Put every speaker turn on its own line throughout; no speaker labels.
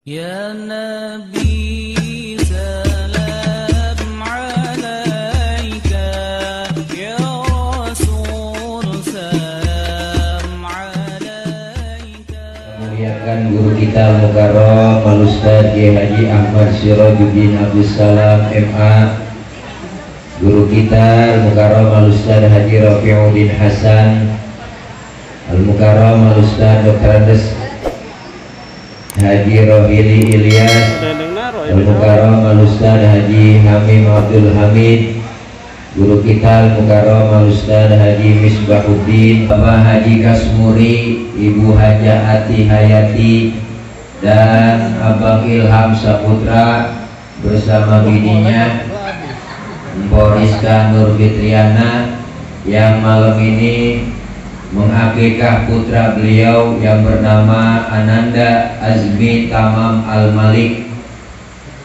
Ya Nabi salam alaika, Ya Rasul salam alaika.
Memuliakan guru kita Mukarram Al-Ustaz Kiai Haji Ahmad Sirajuddin Abdus Salam MA, guru kita Mukarram Al-Ustaz Haji Rafiuddin Hasan, Al-Mukarram Al-Ustaz Dr. Andes Haji Rohili Ilyas, Al-Mukarram Al-Ustaz Haji Hamim Abdul Hamid, guru kita Al-Mukarram Al-Ustaz Haji Misbahuddin, Bapak Haji Kasmuri, Ibu Haja Ati Hayati, dan Abang Ilham Saputra bersama bininya Mpok Rizka Nur Fitriana yang malam ini mengakikah putra beliau yang bernama Ananda Azmi Tamam Al-Malik.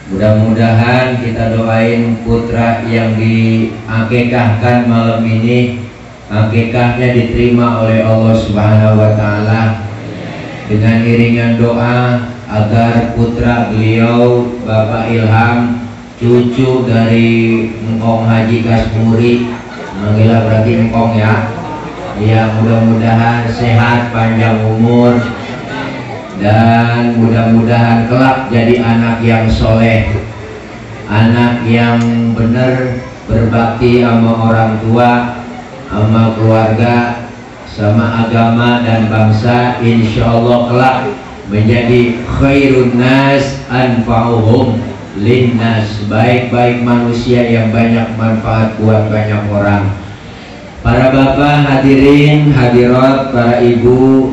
Mudah-mudahan kita doain putra yang diakikahkan malam ini, akikahnya diterima oleh Allah Subhanahu wa Ta'ala, dengan iringan doa agar putra beliau Bapak Ilham, cucu dari Engkong Haji Kasmuri, manggilnya berarti Engkong ya, ya, mudah-mudahan sehat, panjang umur, dan mudah-mudahan kelak jadi anak yang soleh, anak yang benar, berbakti sama orang tua, sama keluarga, sama agama dan bangsa. Insya Allah kelak menjadi khairun nas anfa'uhum linnas, baik-baik manusia yang banyak manfaat buat banyak orang. Para bapak hadirin hadirat, para ibu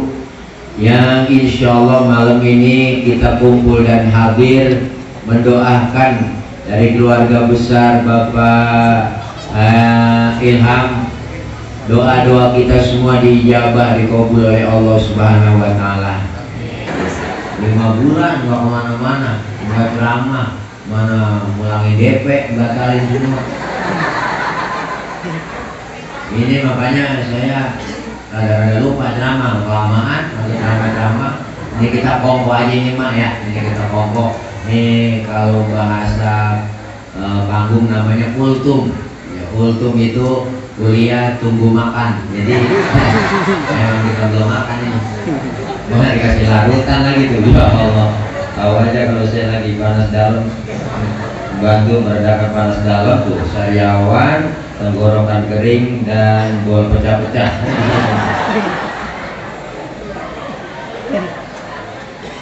yang insya Allah malam ini kita kumpul dan hadir mendoakan dari keluarga besar Bapak Ilham, doa-doa kita semua diijabah, dikabul oleh Allah Subhanahu wa Ta'ala. 5 bulan nggak kemana-mana, nggak ceramah, mana mulangin DP, batalin semua. Ini makanya saya rada-rada lupa ceramah, kelamaan lagi ceramah-ceramah. Ini kita kongko aja ini mah ya, ini kita kongko. Ini kalau bahasa panggung namanya kultum. Ya, kultum itu kuliah tunggu makan. Jadi memang kita belum makan ini. Mana dikasih larutan lagi tuh, ya Allah. Tahu aja kalau saya lagi panas dalam, bantu meredakan panas dalam tuh sariawan, tenggorokan kering, dan bol pecah-pecah.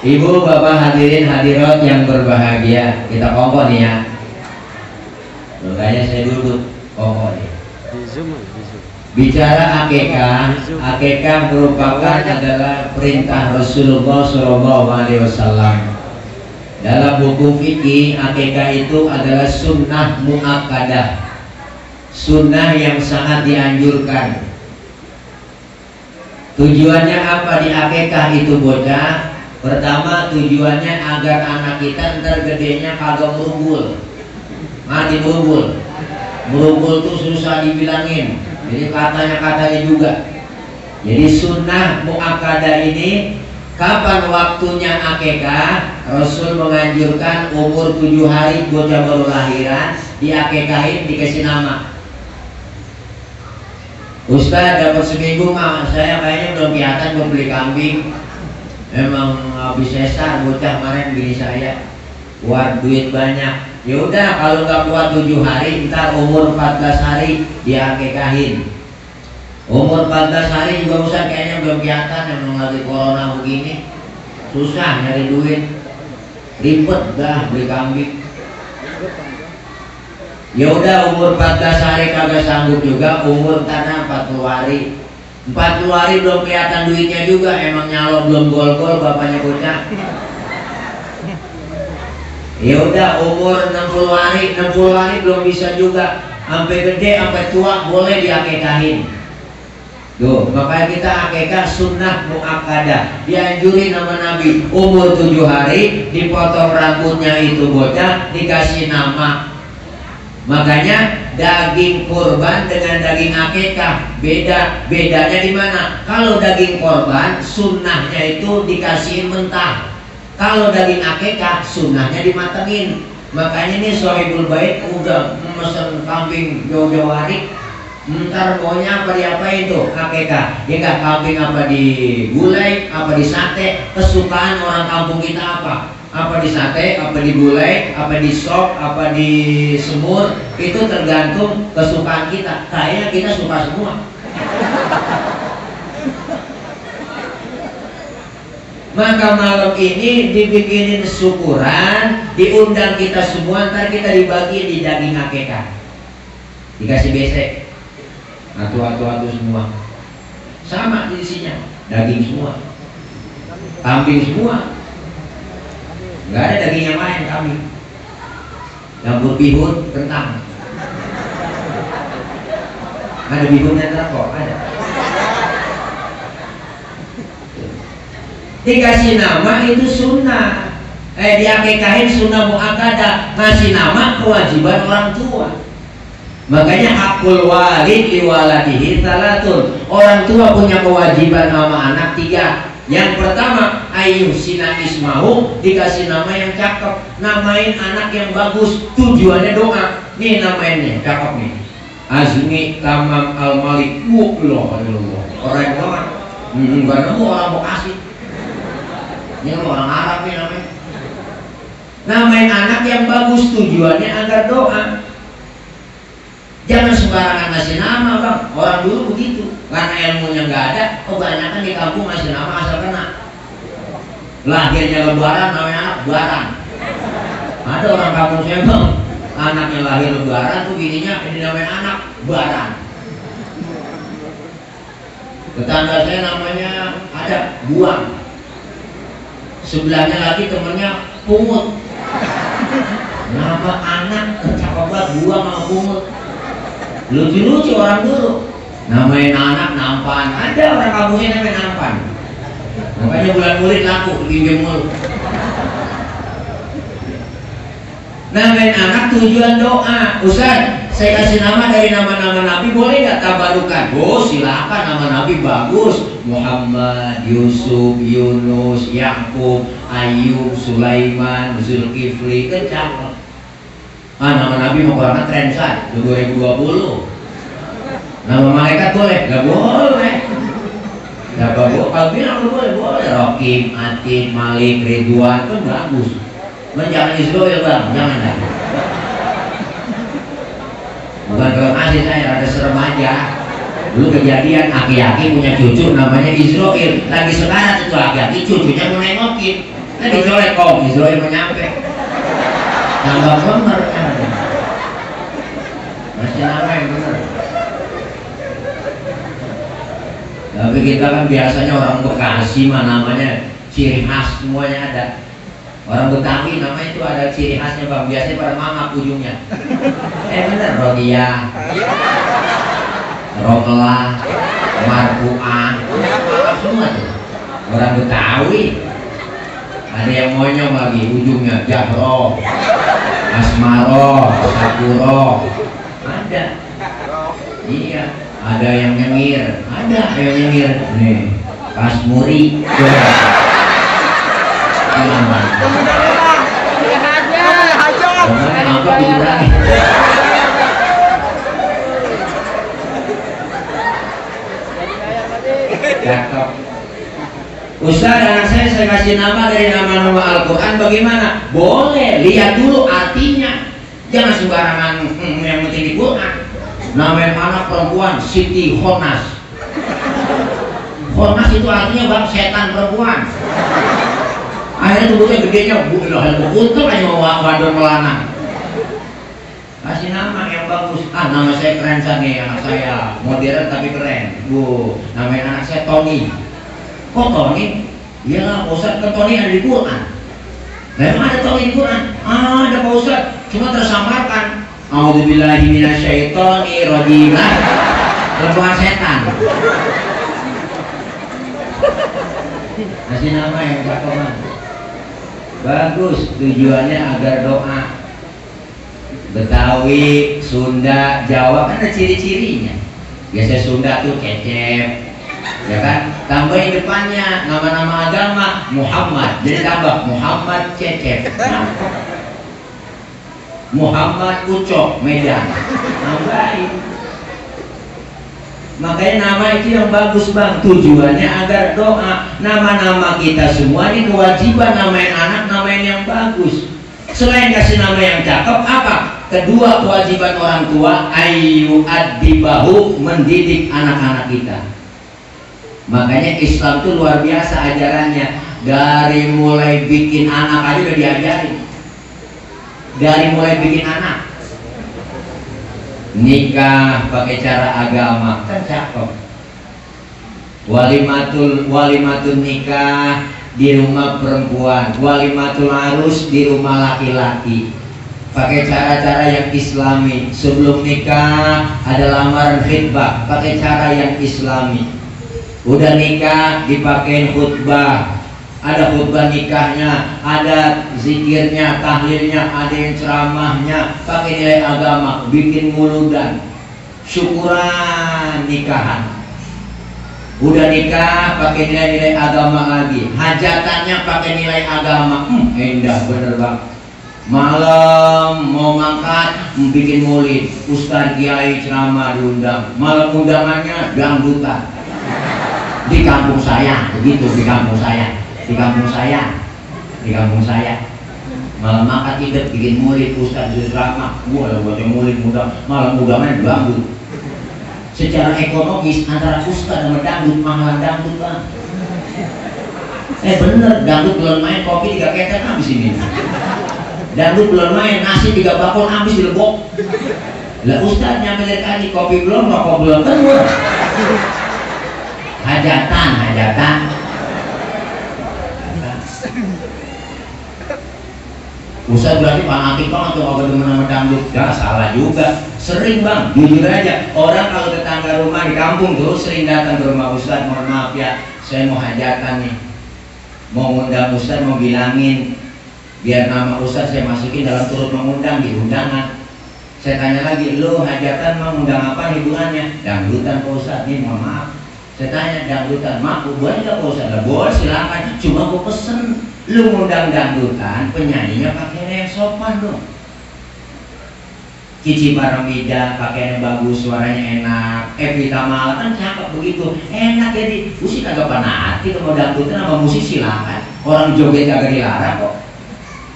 Ibu bapak hadirin hadirat yang berbahagia, kita kongko nih ya. Makanya saya duduk kongko nih. Bicara akikah, akikah merupakan adalah perintah Rasulullah SAW. Dalam buku fikih, akikah itu adalah sunnah muakkadah, sunnah yang sangat dianjurkan. Tujuannya apa di akikah itu bocah? Pertama, tujuannya agar anak kita ntar gedenya kagak merubul, mati merubul. Merubul tuh susah dibilangin, jadi katanya juga. Jadi sunnah muakkadah ini, kapan waktunya akikah? Rasul menganjurkan umur 7 hari bocah baru lahiran diakikahin, dikasih nama. Ustaz dapat seminggu mah saya kayaknya belum kelihatan mau beli kambing. Memang habis sesar bocah kemarin bini saya, buat duit banyak. Ya udah kalau nggak kuat 7 hari, ntar umur 14 hari diakikahin. Umur 14 hari juga Ustaz kayaknya belum kelihatan, memang lagi corona begini, susah nyari duit, ribet dah beli kambing. Ya udah umur 14 hari kagak sanggup juga, umur tanah 40 hari. 40 hari belum kelihatan duitnya juga, emang nyalo belum gol-gol bapaknya bocah. Ya udah umur 60 hari, 60 hari belum bisa juga, sampai gede sampai tua boleh diakikahin. Tuh, makanya kita akikah sunnah muakkadah, dianjurin sama Nabi. Umur 7 hari dipotong rambutnya itu bocah, dikasih nama. Makanya daging kurban dengan daging akikah beda. Bedanya di mana? Kalau daging kurban sunnahnya itu dikasihin mentah, Kalau daging akekah sunnahnya dimatengin. Makanya nih Sohibul Bait udah memesan kambing jauh-jauh hari. Ntar maunya apa diapain tuh akekah? Dia nggak kambing apa digulai, apa disate. Kesukaan orang kampung kita apa? Apa disate, apa digulai, apa di sop, apa disemur. Itu tergantung kesukaan kita. Kayaknya kita suka semua. Maka malam ini dibikinin syukuran, diundang kita semua, ntar kita dibagi di daging akekah. Dikasih besek, atu-atu semua. Sama isinya, daging semua, kambing semua. Nggak ada daging yang lain kambing. Campur bihun, kentang. Ada bihunnya kok, ada. Dikasih nama itu sunnah. Diakekahin sunnah muakkadah. Ngasih nama kewajiban orang tua. Makanya hakul walid liwaladihi salatun. Orang tua punya kewajiban nama anak 3. Yang pertama, ayyuhsina ismahu, dikasih nama yang cakep. Namain anak yang bagus, tujuannya doa. Nih namainnya, cakep nih. Azmi Tamam Al-Malik. Orang yang doa. Enggak nemu orang Bekasi. Ini orang Arab nih namanya. Namain anak yang bagus, tujuannya agar doa. Jangan sembarangan ngasih nama bang. Orang dulu begitu. Karena ilmunya nggak ada, kebanyakan di kampung ngasih nama asal kena. Lahirnya Lebaran, namanya anak Lebaran. Ada orang kampung saya bang, anaknya lahir Lebaran tuh bininya ini namanya anak Lebaran. Tetangga saya namanya ada Buang. Sebelahnya lagi temennya Pungut. Nama anak cakep banget, Buang sama Pungut. Lucu-lucu orang dulu. Namain anak Nampan. Ada orang kampungnya namanya Nampan. Makanya bulan Maulid laku pinjam mulu. Namain anak tujuan doa. Ustaz, saya kasih nama dari nama-nama Nabi, boleh nggak tabarukan? Oh silakan, nama Nabi bagus. Muhammad, Yusuf, Yunus, Yakub, Ayub, Sulaiman, Zulkifli, kan cakep. Nama Nabi mau banget tren saat 2020. Nama malaikat boleh? Gak boleh. Gak boleh. Kalau bilang boleh, boleh. Rokim, Atin, Malik, Ridwan kan bagus. Jangan Israel bang, jangan lagi. Bukan kalau kasih saya ada serem aja. Dulu kejadian aki-aki punya cucu namanya Israel. Lagi sekarang itu aki-aki cucunya mau nengokin. Kan dicolek kok Israel mau nyampe. Tambah bener kan. Masih nama yang bener. Tapi kita kan biasanya orang Bekasi mah namanya ciri khas semuanya ada. Orang Betawi namanya itu ada ciri khasnya bang. Biasanya pada mangap ujungnya. Bener Rodia, Rokla, Marfu'ah, semua tuh. Orang Betawi. Ada yang monyong lagi ujungnya Jahro, Asmaro, Sakuro. Ada. Iya. Ada yang nyengir, ada yang nyengir. Nih, Kasmuri. Cakep. Ustaz, anak saya kasih nama dari nama-nama Al-Quran bagaimana? Boleh, lihat dulu artinya. Jangan sembarangan yang penting di Quran. Namanya anak perempuan Siti Khonas. Khonas itu artinya bang setan perempuan. Akhirnya tubuhnya gedenya untung aja mau wadon melana. Kasih nama yang bagus. Nama saya keren nih, anak saya modern tapi keren. Namanya anak saya Tony. Kok Tony? Iyalah Pak Ustadz, kan Tony ada di Quran. Memang ada Tony di Quran? Ada Pak Ustadz, cuma tersamarkan. A'udzubillahi minasyaitonir rajim. Perempuan setan. Kasih nama yang cakep. Bagus, tujuannya agar doa. Betawi, Sunda, Jawa kan ada ciri-cirinya. Biasanya Sunda tuh kecep, ya kan? Tambahin depannya nama-nama agama Muhammad, jadi tambah Muhammad Cecep, Muhammad Ucok Medan, tambahin. Makanya nama itu yang bagus bang, tujuannya agar doa. Nama-nama kita semua ini kewajiban namain anak, namain yang bagus. Selain kasih nama yang cakep, apa? Kedua kewajiban orang tua, ayu adibahu, mendidik anak-anak kita. Makanya Islam itu luar biasa ajarannya. Dari mulai bikin anak aja udah diajarin. Dari mulai bikin anak, nikah pakai cara agama, kan cakep. Walimatul nikah di rumah perempuan, walimatul arus di rumah laki-laki, pakai cara-cara yang islami. Sebelum nikah ada lamaran khitbah, pakai cara yang islami. Udah nikah dipakein khutbah, ada khutbah nikahnya, ada zikirnya, tahlilnya, ada yang ceramahnya, pakai nilai agama, bikin muludan, syukuran nikahan. Udah nikah pakai nilai-nilai agama lagi, hajatannya pakai nilai agama. Indah bener bang. Malam mau mangkat bikin maulid, ustaz kiai ceramah diundang, malam undangannya dangdutan. Di kampung saya begitu, di kampung saya malam makan tidak bikin murid ustaz ceramah, gua buat yang murid muda malam undangan dangdut. Secara ekonomis antara ustaz sama dangdut, mahalan dangdut bang. Bener, dangdut belum main kopi 3 ketek habis ini. Dangdut belum main nasi 3 bakul habis dilebok. Lah ustaz nyampe dari tadi kopi belum, rokok belum, kan gua. Hajatan. Ustaz berarti fanatik banget tuh kalau demen sama dangdut. Gak salah juga. Sering bang, jujur aja. Orang kalau tetangga rumah di kampung tuh sering datang ke rumah ustaz. Mohon maaf ya, saya mau hajatan nih. Mau ngundang ustaz, mau bilangin biar nama ustaz saya masukin dalam turut mengundang di undangan. Saya tanya lagi, lo hajatan mau ngundang apa hiburannya? Dangdutan Pak Ustaz nih, mohon maaf. Saya tanya dangdutan, mak boleh nggak Pak Ustaz? Boleh silakan. Cuma gue pesen lu ngundang dangdutan, penyanyinya pakaian yang sopan dong. Cici Paramida pakaian yang bagus, suaranya enak. Evita Mala kan cakep begitu, enak jadi. Musik agak panati kalau dangdutan sama musik silakan. Orang joget agak dilarang kok.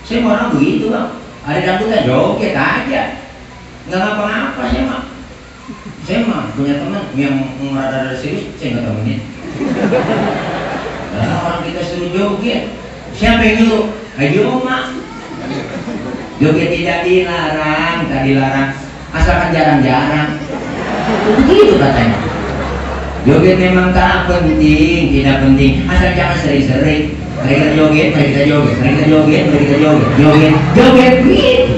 Saya mau orang begitu bang. Ada dangdutan joget aja, nggak ngapa-ngapa saya mah punya teman yang rada-rada serius, saya nggak temenin. Karena orang kita suruh joget, siapa yang nyuruh? Ayo mak. Joget tidak dilarang, asalkan jarang-jarang. Begitu katanya. Joget memang tak penting, tidak penting, asal jangan sering-sering. Mereka joget, joget gitu.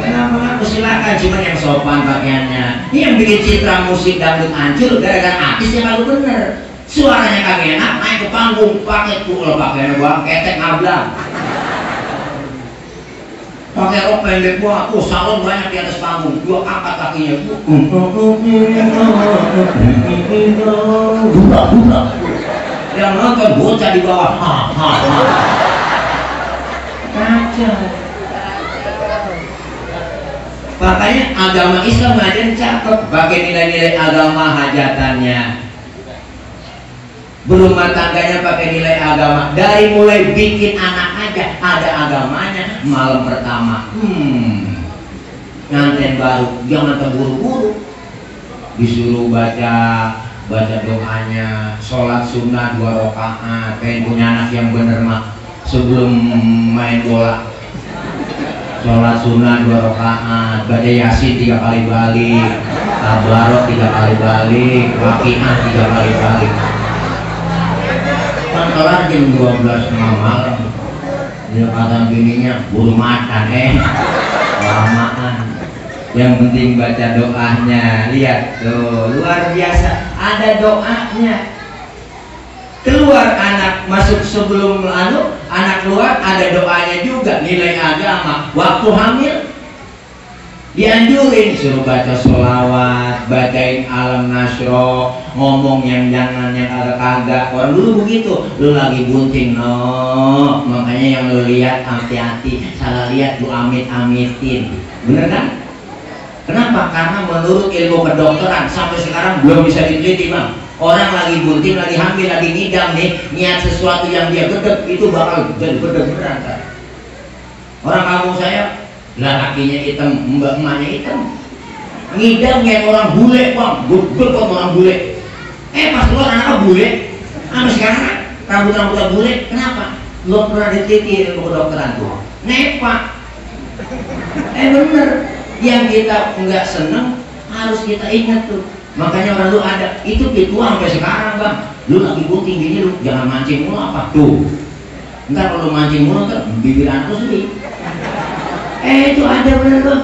Kenapa? Silakan, cuma yang sopan pakaiannya. Ini yang bikin citra musik dangdut hancur gara-gara artisnya kalau bener. Suaranya kagak enak, naik ke panggung pakai pakaiannya gua ketek ngablang. Pakai rok pendek gua, salon banyak di atas panggung. Gua angkat kakinya. Buka. Yang nonton bocah di bawah. Kacau. Makanya agama Islam ngajarin cakep, pakai nilai-nilai agama hajatannya. Berumah tangganya pakai nilai agama. Dari mulai bikin anak aja ada agamanya. Malam pertama, nganten baru, jangan terburu-buru. Disuruh baca doanya, sholat sunnah 2 rakaat. Pengen punya anak yang bener mah sebelum main bola. Sholat sunnah 2 rakaat, baca yasin 3 kali balik, tabarok 3 kali balik, waqiah 3 kali balik. Kan kelar jam 12 malam. Dia kata bininya buru makan, lamaan. Yang penting baca doanya. Lihat tuh, luar biasa. Ada doanya. Keluar anak masuk sebelum anak keluar ada doanya juga, nilai agama. Waktu hamil Dianjurin suruh baca sholawat, bacain alam nasro, ngomong yang jangan yang kagak-kagak. Orang dulu begitu, lu lagi bunting no, makanya yang lu lihat hati-hati, salah lihat lu amit-amitin, bener kan? Kenapa? Karena menurut ilmu kedokteran sampai sekarang belum bisa diteliti bang. Orang lagi bunting, lagi hamil, lagi ngidam nih, niat sesuatu yang dia gedeg itu bakal jadi gedeg beneran kan? Orang kampung saya lah kakinya hitam, mbak-mbaknya hitam, ngidam kayak orang bule bang, bubur kok orang bule. Pas keluar anaknya bule, sampai sekarang rambut-rambutnya bule. Kenapa? Lo pernah diteliti ilmu kedokteran tuh? Nepa. Bener, yang kita nggak seneng harus kita ingat tuh. Makanya orang lu ada itu pituang sampai sekarang bang. Lu lagi bunting gini lu jangan mancing mulu apa tuh. Ntar kalau mancing mulu ntar bibir anak lu sedih. Itu ada bener bang.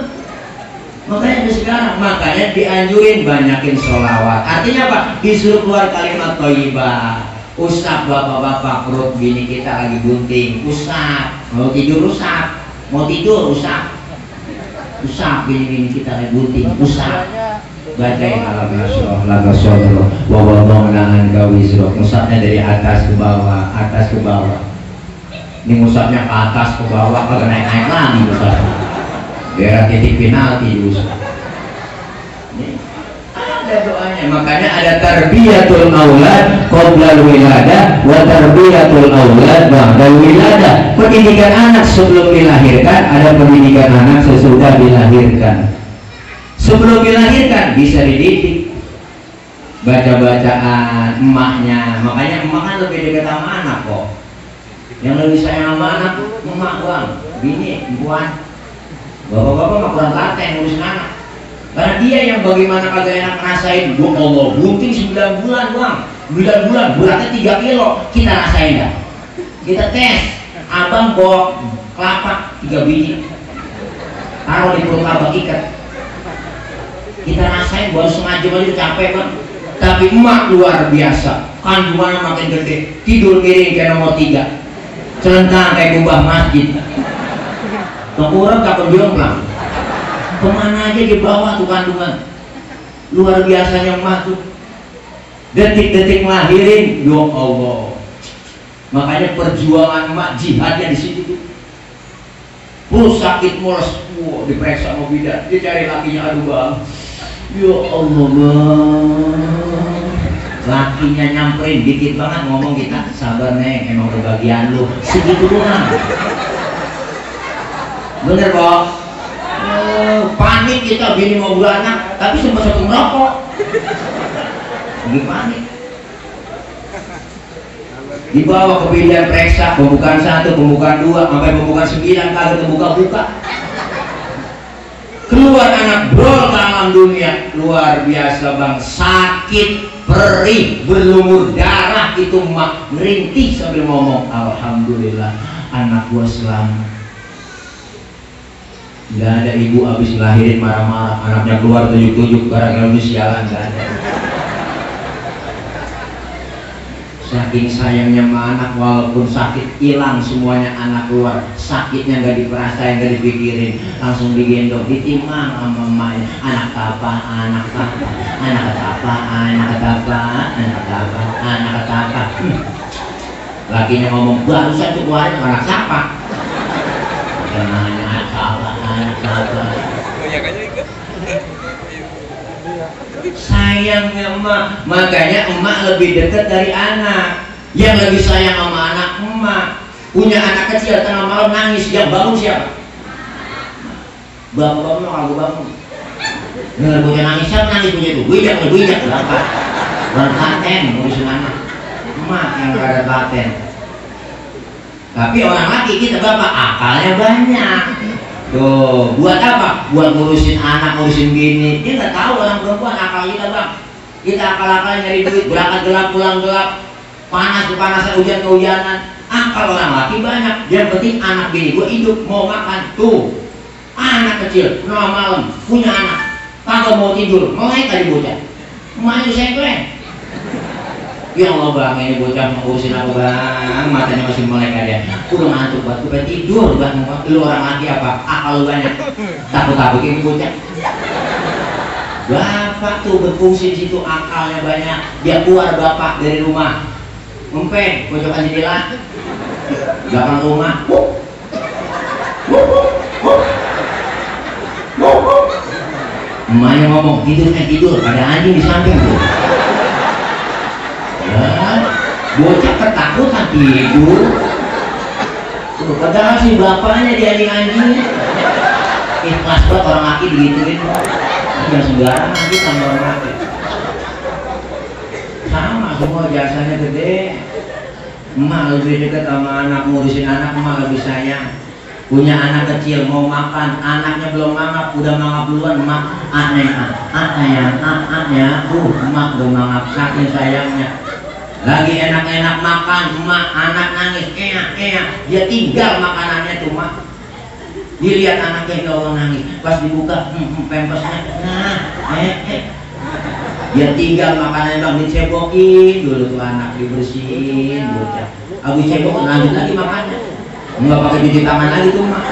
Makanya sampai sekarang, makanya dianjurin banyakin sholawat. Artinya apa? Disuruh keluar kalimat thayyibah. Usap bapak-bapak perut bini kita lagi bunting, usap. Mau tidur usap, mau tidur usap. Usap bini kita lagi bunting, usap. Bacain alam nasroh, laga sodro, wawabong nangan gawizro. Usapnya dari atas ke bawah, atas ke bawah. Ini musabnya ke atas ke bawah, kagak naik-naik lagi musabnya. Biar titik penalti usap. Ada doanya, makanya ada tarbiyatul aulad qoblal wiladah wa tarbiyatul aulad ba'dal wiladah. Pendidikan anak sebelum dilahirkan, ada pendidikan anak sesudah dilahirkan. Sebelum dilahirkan bisa dididik, baca-bacaan emaknya. Makanya emak kan lebih dekat sama anak kok. Yang lebih sayang sama anak emak bang, bini, perempuan. Bapak-bapak mah kurang telaten ngurusin anak. Karena dia yang bagaimana kagak enak ngerasain. Gua Allah bunting 9 bulan bang, 9 bulan beratnya 3 kilo. Kita rasain dah. Kita tes. Abang bawa kelapa 3 biji, taruh di perut abang ikat. Kita rasain baru setengah jam aja capek bang. Tapi emak luar biasa, kandungannya makin gede, tidur miring kayak nomor 3, celentang kayak kubah masjid. Tengkurap kapan jomplang, kemana aja dibawa tuh kandungan. Luar biasanya emak tuh. Detik-detik ngelahirin, ya Allah. Makanya perjuangan emak jihadnya di situ tuh. Perut sakit mules, diperiksa sama bidan, dia cari lakinya, aduh bang. Ya Allah bang, lakinya nyamperin dikit banget ngomong kita, sabar neng, emang udah bagian lu, segitu doang. Bener kok. Panik kita bini mau beranak, tapi sempat satu merokok. Lagi panik. Dibawa ke bidan periksa, pembukaan 1, pembukaan 2, sampai pembukaan 9 kagak terbuka-buka. Keluar anak brol ke alam dunia, luar biasa bang, sakit, perih, berlumur darah, itu mak merintih sambil ngomong, alhamdulillah anak gua selamat. Gak ada ibu habis lahirin marah-marah, anaknya keluar tujuk-tujuk gara-gara lu sialan, gak ada. Saking sayangnya sama anak, walaupun sakit hilang semuanya, anak keluar sakitnya gak diperasain, gak dipikirin, langsung digendong, ditimang sama emaknya. Anak apa, anak apa, anak apa, anak apa, anak apa, anak apa. Lakinya ngomong, barusan tuh keluarin anak siapa? Namanya anak apa, anak apa. Sayangnya emak, makanya emak lebih dekat dari anak. Yang lebih sayang sama anak emak. Punya anak kecil tengah malam nangis, yang bangun siapa? Bapak aku bangun. Dengar punya nangis, siapa nangis punya itu? Bijak berapa? Berpaten ngurusin anak. Emak yang gak ada paten. Tapi orang laki kita bapak akalnya banyak. Tuh, buat apa? Buat ngurusin anak, ngurusin bini. Dia nggak tahu orang perempuan akal kita bang. Kita akal-akalan nyari duit, berangkat gelap, pulang gelap, panas kepanasan, hujan kehujanan. Akal orang laki banyak. Yang penting anak bini gue hidup, mau makan. Tuh, anak kecil, tengah malam, punya anak, kagak mau tidur, mau naik tadi bocah. Emaknya sengkleng. Ya Allah bang, ini bocah ngurusin aku bang, matanya masih melek aja. Udah ngantuk buat gue tidur bang. Lu orang laki apa? Akal lu banyak. Takut ini bocah. Bapak tuh berfungsi di situ, akalnya banyak. Dia keluar bapak dari rumah, ngempeng, pojokan jendela, belakang rumah. Emaknya ngomong tidur, ada anjing di samping tuh. Bocah ketakutan tidur. Padahal si bapaknya dia anjing. Ikhlas banget orang laki digituin. Jangan sembarangan kita orang laki. Sama semua jasanya gede. Emak lebih dekat sama anak, ngurusin anak emak lebih sayang. Punya anak kecil mau makan, anaknya belum mangap, udah mangap duluan, emak anaknya, emak udah mangap, saking sayangnya. Lagi enak-enak makan, emak anak nangis, dia tinggal makanannya tuh emak. Dilihat anaknya ya Allah nangis, pas dibuka pempesnya, dia tinggal makanannya bang, dicebokin dulu tuh anak, dibersihin bocah. Abis cebok lanjut lagi makannya, nggak pakai cuci tangan lagi tuh emak,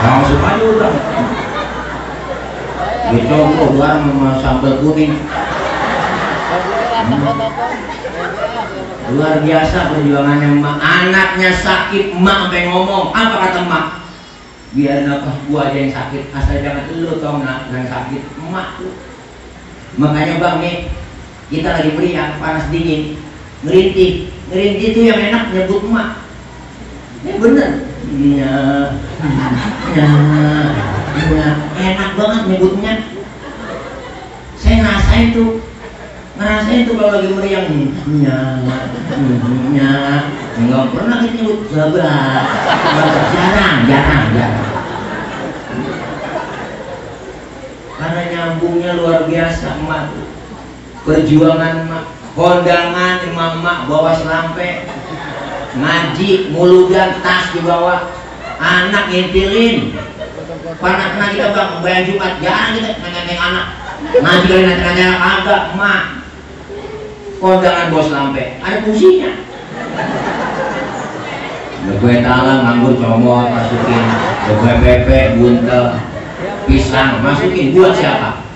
langsung aja udah. Dicobok bareng sama sambal kuning. Luar biasa perjuangannya emak. Anaknya sakit, emak sampai ngomong, apa kata emak? Biar nafas gua aja yang sakit, asal jangan lu tau yang sakit emak tuh. Makanya bang nih, kita lagi meriang, panas dingin, ngerintih tuh yang enak nyebut emak. Ini bener, enak banget nyebutnya. Saya ngerasain tuh kalau lagi meriang, nggak pernah kita nyebut sabar, jarang. Karena nyambungnya luar biasa emak. Perjuangan emak, kondangan emak bawa selampe, ngaji, muludan, tas dibawa, anak ngintilin. Pernah kita bang bayang Jumat, jarang kita nanya anak. Ngaji kali nanya agak emak. Kondangan bos lampe, ada fungsinya. Gue talang, nganggur, comot, masukin. Gue pepe, buntel, pisang, masukin. Buat siapa?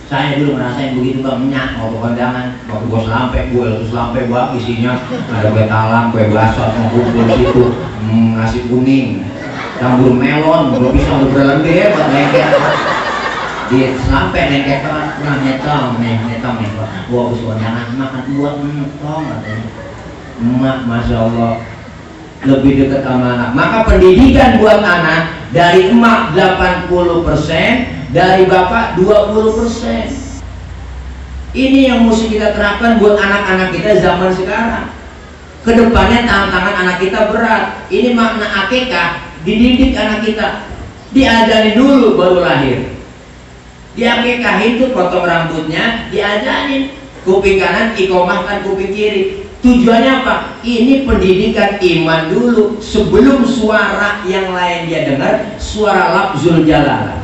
Saya dulu ngerasain begitu bang, minyak waktu kondangan, waktu bos lampe, gue letus lampe bang, isinya ada kue talang, kue basah, kumpul situ, nasi kuning, campur melon, belum bisa berbelan deh, buat lengket. Di sampai lengket pernah netong nih, gua habis kondangan makan buat netong katanya. Emak masya Allah lebih dekat sama anak. Maka pendidikan buat anak dari emak 80%, dari bapak 20%. Ini yang mesti kita terapkan buat anak-anak kita zaman sekarang. Kedepannya tantangan anak kita berat. Ini makna akikah, dididik anak kita, diajari dulu baru lahir. Diakikahin tuh potong rambutnya, diajarin kuping kanan ikomahkan kuping kiri. Tujuannya apa? Ini pendidikan iman dulu sebelum suara yang lain dia dengar, suara lafzul jalalah.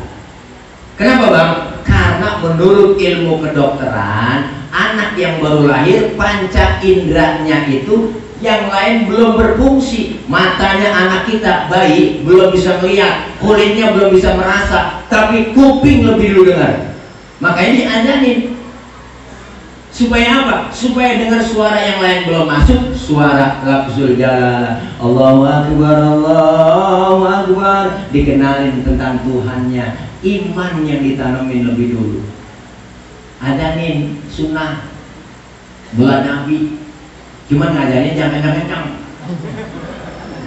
Kenapa bang? Karena menurut ilmu kedokteran, anak yang baru lahir panca inderanya itu yang lain belum berfungsi. Matanya anak kita bayi belum bisa melihat, kulitnya belum bisa merasa, tapi kuping lebih dulu dengar. Makanya diajarin supaya apa? Supaya dengar suara yang lain belum masuk, suara lafzul jalalah. Allahu Akbar, dikenalin tentang Tuhannya. Iman yang ditanamin lebih dulu. Adanin sunnah bulan Nabi, cuman ngajarin jangan kencang-kencang.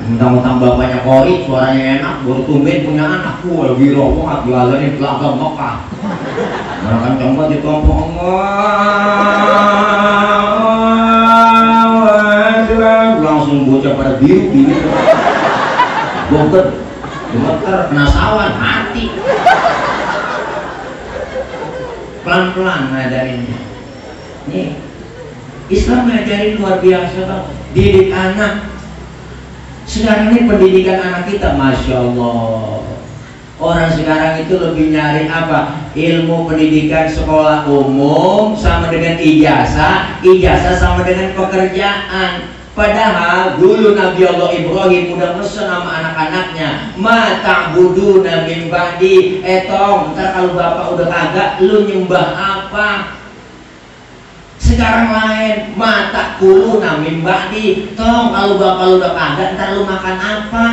Mentang-mentang bapaknya kori, suaranya enak, baru tumben punya anak. Wah, lebih rokok, diajarin belakang Mekah. Mana kencang banget di kelompok langsung bocah pada biru gini. Gemeter, kena sawan, mati. Pelan-pelan ngajarinnya. Nih, Islam ngajarin luar biasa bang. Didik anak. Sekarang ini pendidikan anak kita, masya Allah. Orang sekarang itu lebih nyari apa? Ilmu pendidikan sekolah umum sama dengan ijazah, ijazah sama dengan pekerjaan. Padahal dulu Nabi Allah Ibrahim udah pesen sama anak-anaknya, ma ta'buduna min ba'di, tong, ntar kalau bapak udah kagak, lu nyembah apa? Sekarang lain, ma ta'kuluna min ba'di, tong, kalau bapak lu udah kagak, ntar lu makan apa?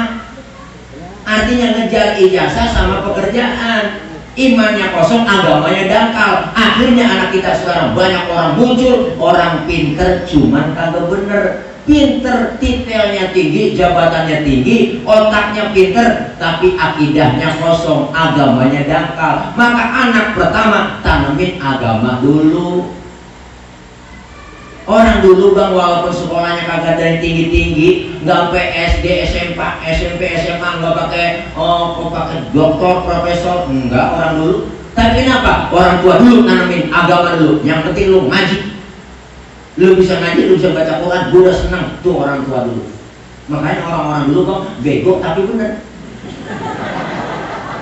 Artinya ngejar ijazah sama pekerjaan. Imannya kosong, agamanya dangkal. Akhirnya anak kita sekarang banyak orang muncul, orang pinter cuman kagak bener. Pinter, titelnya tinggi, jabatannya tinggi, otaknya pinter, tapi akidahnya kosong, agamanya dangkal. Maka anak pertama tanemin agama dulu. Orang dulu bang, walaupun sekolahnya kagak dari tinggi-tinggi, nggak sampai SD, SMP, SMA, nggak pakai doktor, profesor, enggak orang dulu. Tapi kenapa? Orang tua dulu nanemin agama dulu. Yang penting lu ngaji. Lu bisa ngaji, lu bisa baca Quran, gue udah seneng. Tuh orang tua dulu. Makanya orang-orang dulu bang bego tapi bener.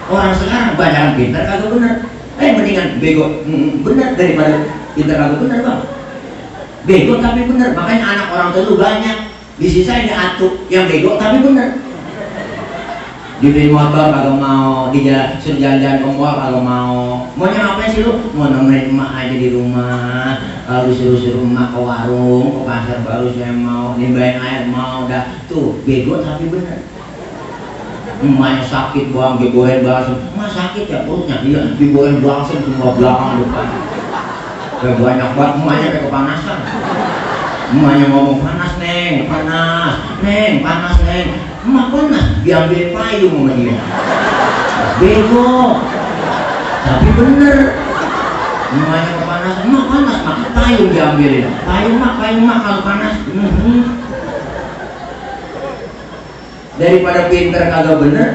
Orang sekarang banyak pintar kagak bener. Mendingan bego bener daripada pintar kagak bener bang. Bego tapi bener. Makanya anak orang tua dulu banyak. Disisain atu yang bego tapi bener. Dibeli motor kagak mau, di jalan-jalan ke mall kagak mau. Maunya ngapain sih lu? Mau nemenin emak aja di rumah. Kalau disuruh-suruh emak ke warung, ke pasar baru saya mau, nimbahin air mau. Dah tuh bego tapi bener. Emaknya sakit bang, dibohen balsem. Emak sakit ya perutnya, iya dibohen balsem semua belakang depan. Kayak banyak banget, emaknya kayak kepanasan. Emaknya ngomong panas neng, panas, neng, panas neng. Emak panas, diambil payung sama dia. Bego, tapi bener. Emaknya kepanasan, emak panas, mak payung diambilin. Payung mak kalau panas. Daripada pinter kagak bener,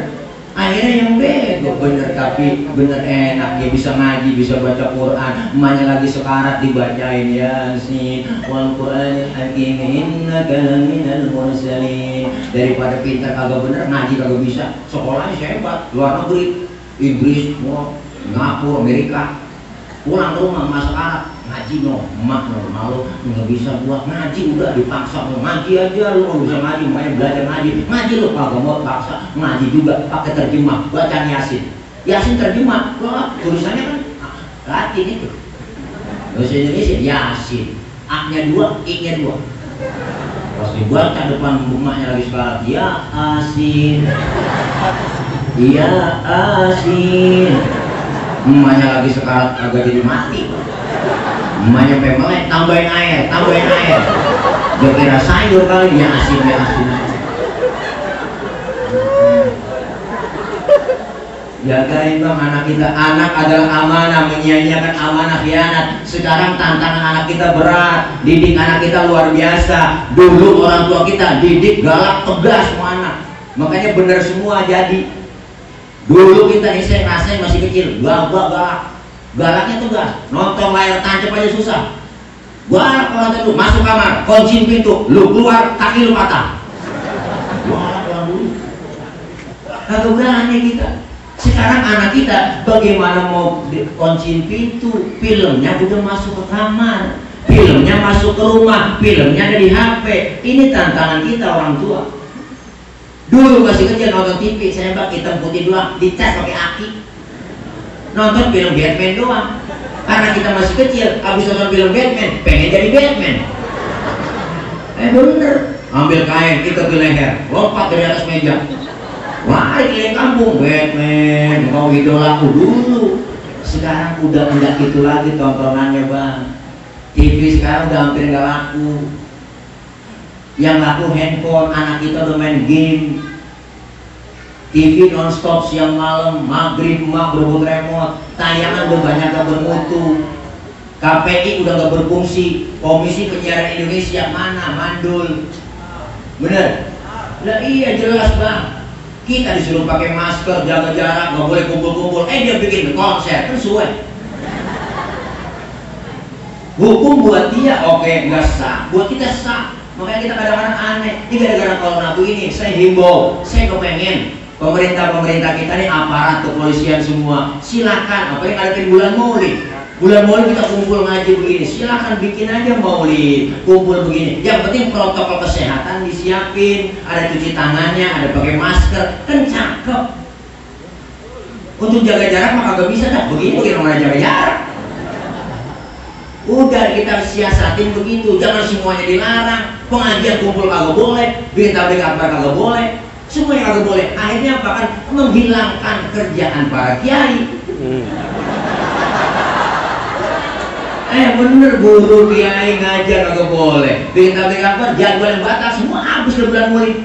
akhirnya yang bego bener tapi bener enak. Dia bisa ngaji, bisa baca Quran. Emaknya lagi sekarat dibacain Yasin wal Qur'anil hakim innaka laminal mursalin. Daripada pinter kagak bener, ngaji kagak bisa, sekolahnya hebat, luar negeri, Inggris, Singapura, Amerika. Pulang ke rumah masak Arab, ngaji no, emak no, malu nggak bisa buat ngaji, udah dipaksa no, ngaji aja lu nggak bisa ngaji, makanya belajar ngaji lu kagak mau paksa ngaji juga pakai terjemah, bacaan Yasin terjemah, wah tulisannya kan Latin itu, bahasa Indonesia Yasin, A-nya 2, I-nya 2, pas dibaca depan emaknya lagi sekolah, ya Asin, ya Asin. Emaknya lagi sekarat agak jadi mati. Emaknya pemelek, tambahin air. Dia kira sayur kali, ya asin. Jagain bang anak kita. Anak adalah amanah, menyia-nyiakan amanah khianat. Sekarang tantangan anak kita berat, didik anak kita luar biasa. Dulu orang tua kita didik galak, tegas semua anak. Makanya benar semua jadi. Dulu kita nih, saya ngerasain masih kecil, galaknya tegas, nonton layar tancap aja susah. Galak orang dulu, masuk kamar, kunci pintu, lu keluar, kaki lu patah. Galak orang dulu. Kagak berani kita. Sekarang anak kita, bagaimana mau kunci pintu? Filmnya udah masuk ke kamar, filmnya masuk ke rumah, filmnya ada di HP. Ini tantangan kita orang tua. Dulu masih kecil nonton TV, saya mbak hitam putih doang, dicas pakai aki. Nonton film Batman doang. Karena kita masih kecil, habis nonton film Batman, pengen jadi Batman. Bener. Ambil kain, kita ke leher, lompat dari atas meja. Lari keliling kampung, Batman, kau idolaku dulu. Sekarang udah enggak gitu lagi tontonannya bang. TV sekarang udah hampir nggak laku. Yang laku handphone, anak kita udah main game. TV nonstop siang malam, maghrib emak berebut remote. Tayangan udah banyak gak bermutu. KPI udah gak berfungsi. Komisi Penyiaran Indonesia mana? Mandul. Bener? Lah iya jelas bang. Kita disuruh pakai masker, jaga jarak, gak boleh kumpul-kumpul. Dia bikin konser, kan sesuai. Hukum buat dia oke, nggak sah. Buat kita sah. Makanya kita kadang-kadang aneh. Ini gara-gara corona begini, saya himbau, saya kepengen Pemerintah kita nih, aparat kepolisian semua, silakan. Apa yang ngadepin bulan Maulid? Bulan Maulid kita kumpul ngaji begini, silakan bikin aja Maulid, kumpul begini. Yang penting protokol kesehatan disiapin, ada cuci tangannya, ada pakai masker, kan cakep. Untuk jaga jarak mah kagak bisa dah, begini orang jaga jarak. Udah kita siasatin begitu, jangan semuanya dilarang. Pengajian kumpul kagak boleh, bikin tabligh akbar kagak boleh, semuanya kagak boleh. Akhirnya apa kan? Menghilangkan kerjaan para kiai. Bener, guru kiai ngajar kagak boleh, bikin tabligh akbar jadwal yang batal semua habis ke bulan Maulid.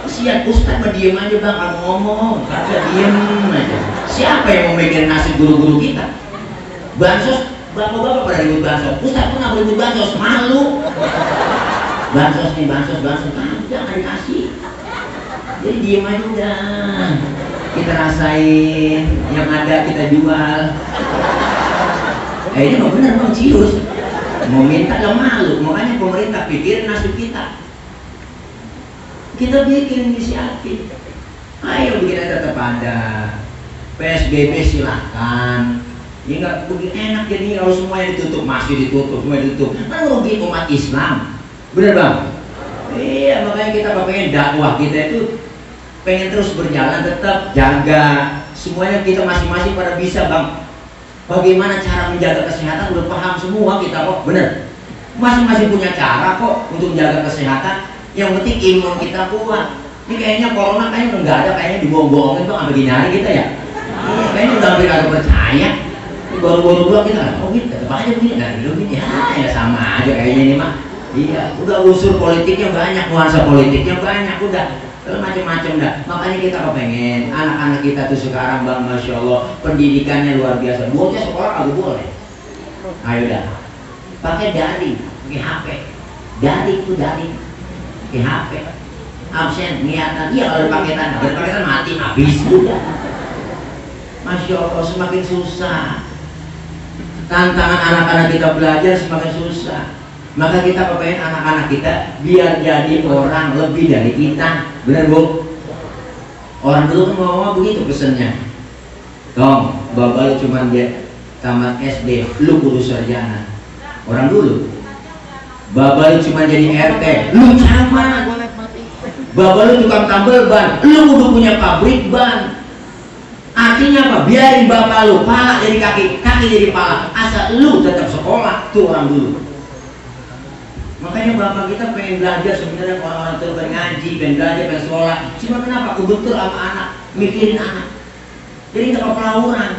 Kesian ustaz mah diem aja bang, kagak ngomong, kagak diem aja. Siapa yang mau megang nasib guru-guru kita? Bansos, bapak-bapak pada ribut bansos, ustaz pernah ribut bansos, malu. Bansos nih, bansos, jangan dikasih. Jadi diem aja udah, kita rasain, yang ada kita jual. Ini mah bener bang, cius. Mau minta gak malu, makanya pemerintah pikirin nasib kita. Kita bikin disiapin. Ayo bikin tetap ada. PSBB silahkan. Ya nggak begitu enak jadi kalau semuanya ditutup, masih ditutup, semua ditutup. Kan rugi umat Islam. Bener bang? Iya, makanya kita pengen dakwah kita itu pengen terus berjalan, tetap jaga. Semuanya kita masing-masing pada bisa bang. Bagaimana cara menjaga kesehatan udah paham semua kita kok, bener. Masing-masing punya cara kok untuk menjaga kesehatan. Yang penting imun kita kuat. Ini kayaknya corona kayaknya udah nggak ada, kayaknya dibohong-bohongin tuh sampai gini hari kita ya. Iya, kayaknya udah hampir kagak percaya. Baru-baru pulang kita, oh gitu, tetap aja begini, nah begini, ya sama aja kayaknya ini mah. Iya, udah unsur politiknya banyak, nuansa politiknya banyak, udah macam-macam dah. Makanya kita kepengen anak-anak kita tuh sekarang bang, masya Allah, pendidikannya luar biasa. Bocah sekolah agak boleh. Ayo dah, pakai daring, pakai HP, daring tuh daring, pakai HP, absen, niatan. Iya kalau paketan mati habis udah. Masya Allah, semakin susah. Tantangan anak-anak kita belajar semakin susah. Maka kita kepengen anak-anak kita biar jadi orang lebih dari kita. Bener bu? Orang dulu kan ngomong begitu pesennya. Dong, bapak lu cuma dia tamat SD, lu kudu sarjana. Orang dulu. Bapak lu cuma jadi RT, lu camat. Bapak lu tukang tambal ban, lu kudu punya pabrik ban. Artinya apa? Biarin bapak lu pala jadi kaki, kaki jadi pala, asal lu tetap sekolah. Tuh orang dulu. Makanya bapak kita pengen belajar sebenarnya, orang-orang tua pengen ngaji, pengen belajar, pengen sekolah. Cuma kenapa? Kebetul sama anak, mikirin anak. Jadi nggak kepelauran.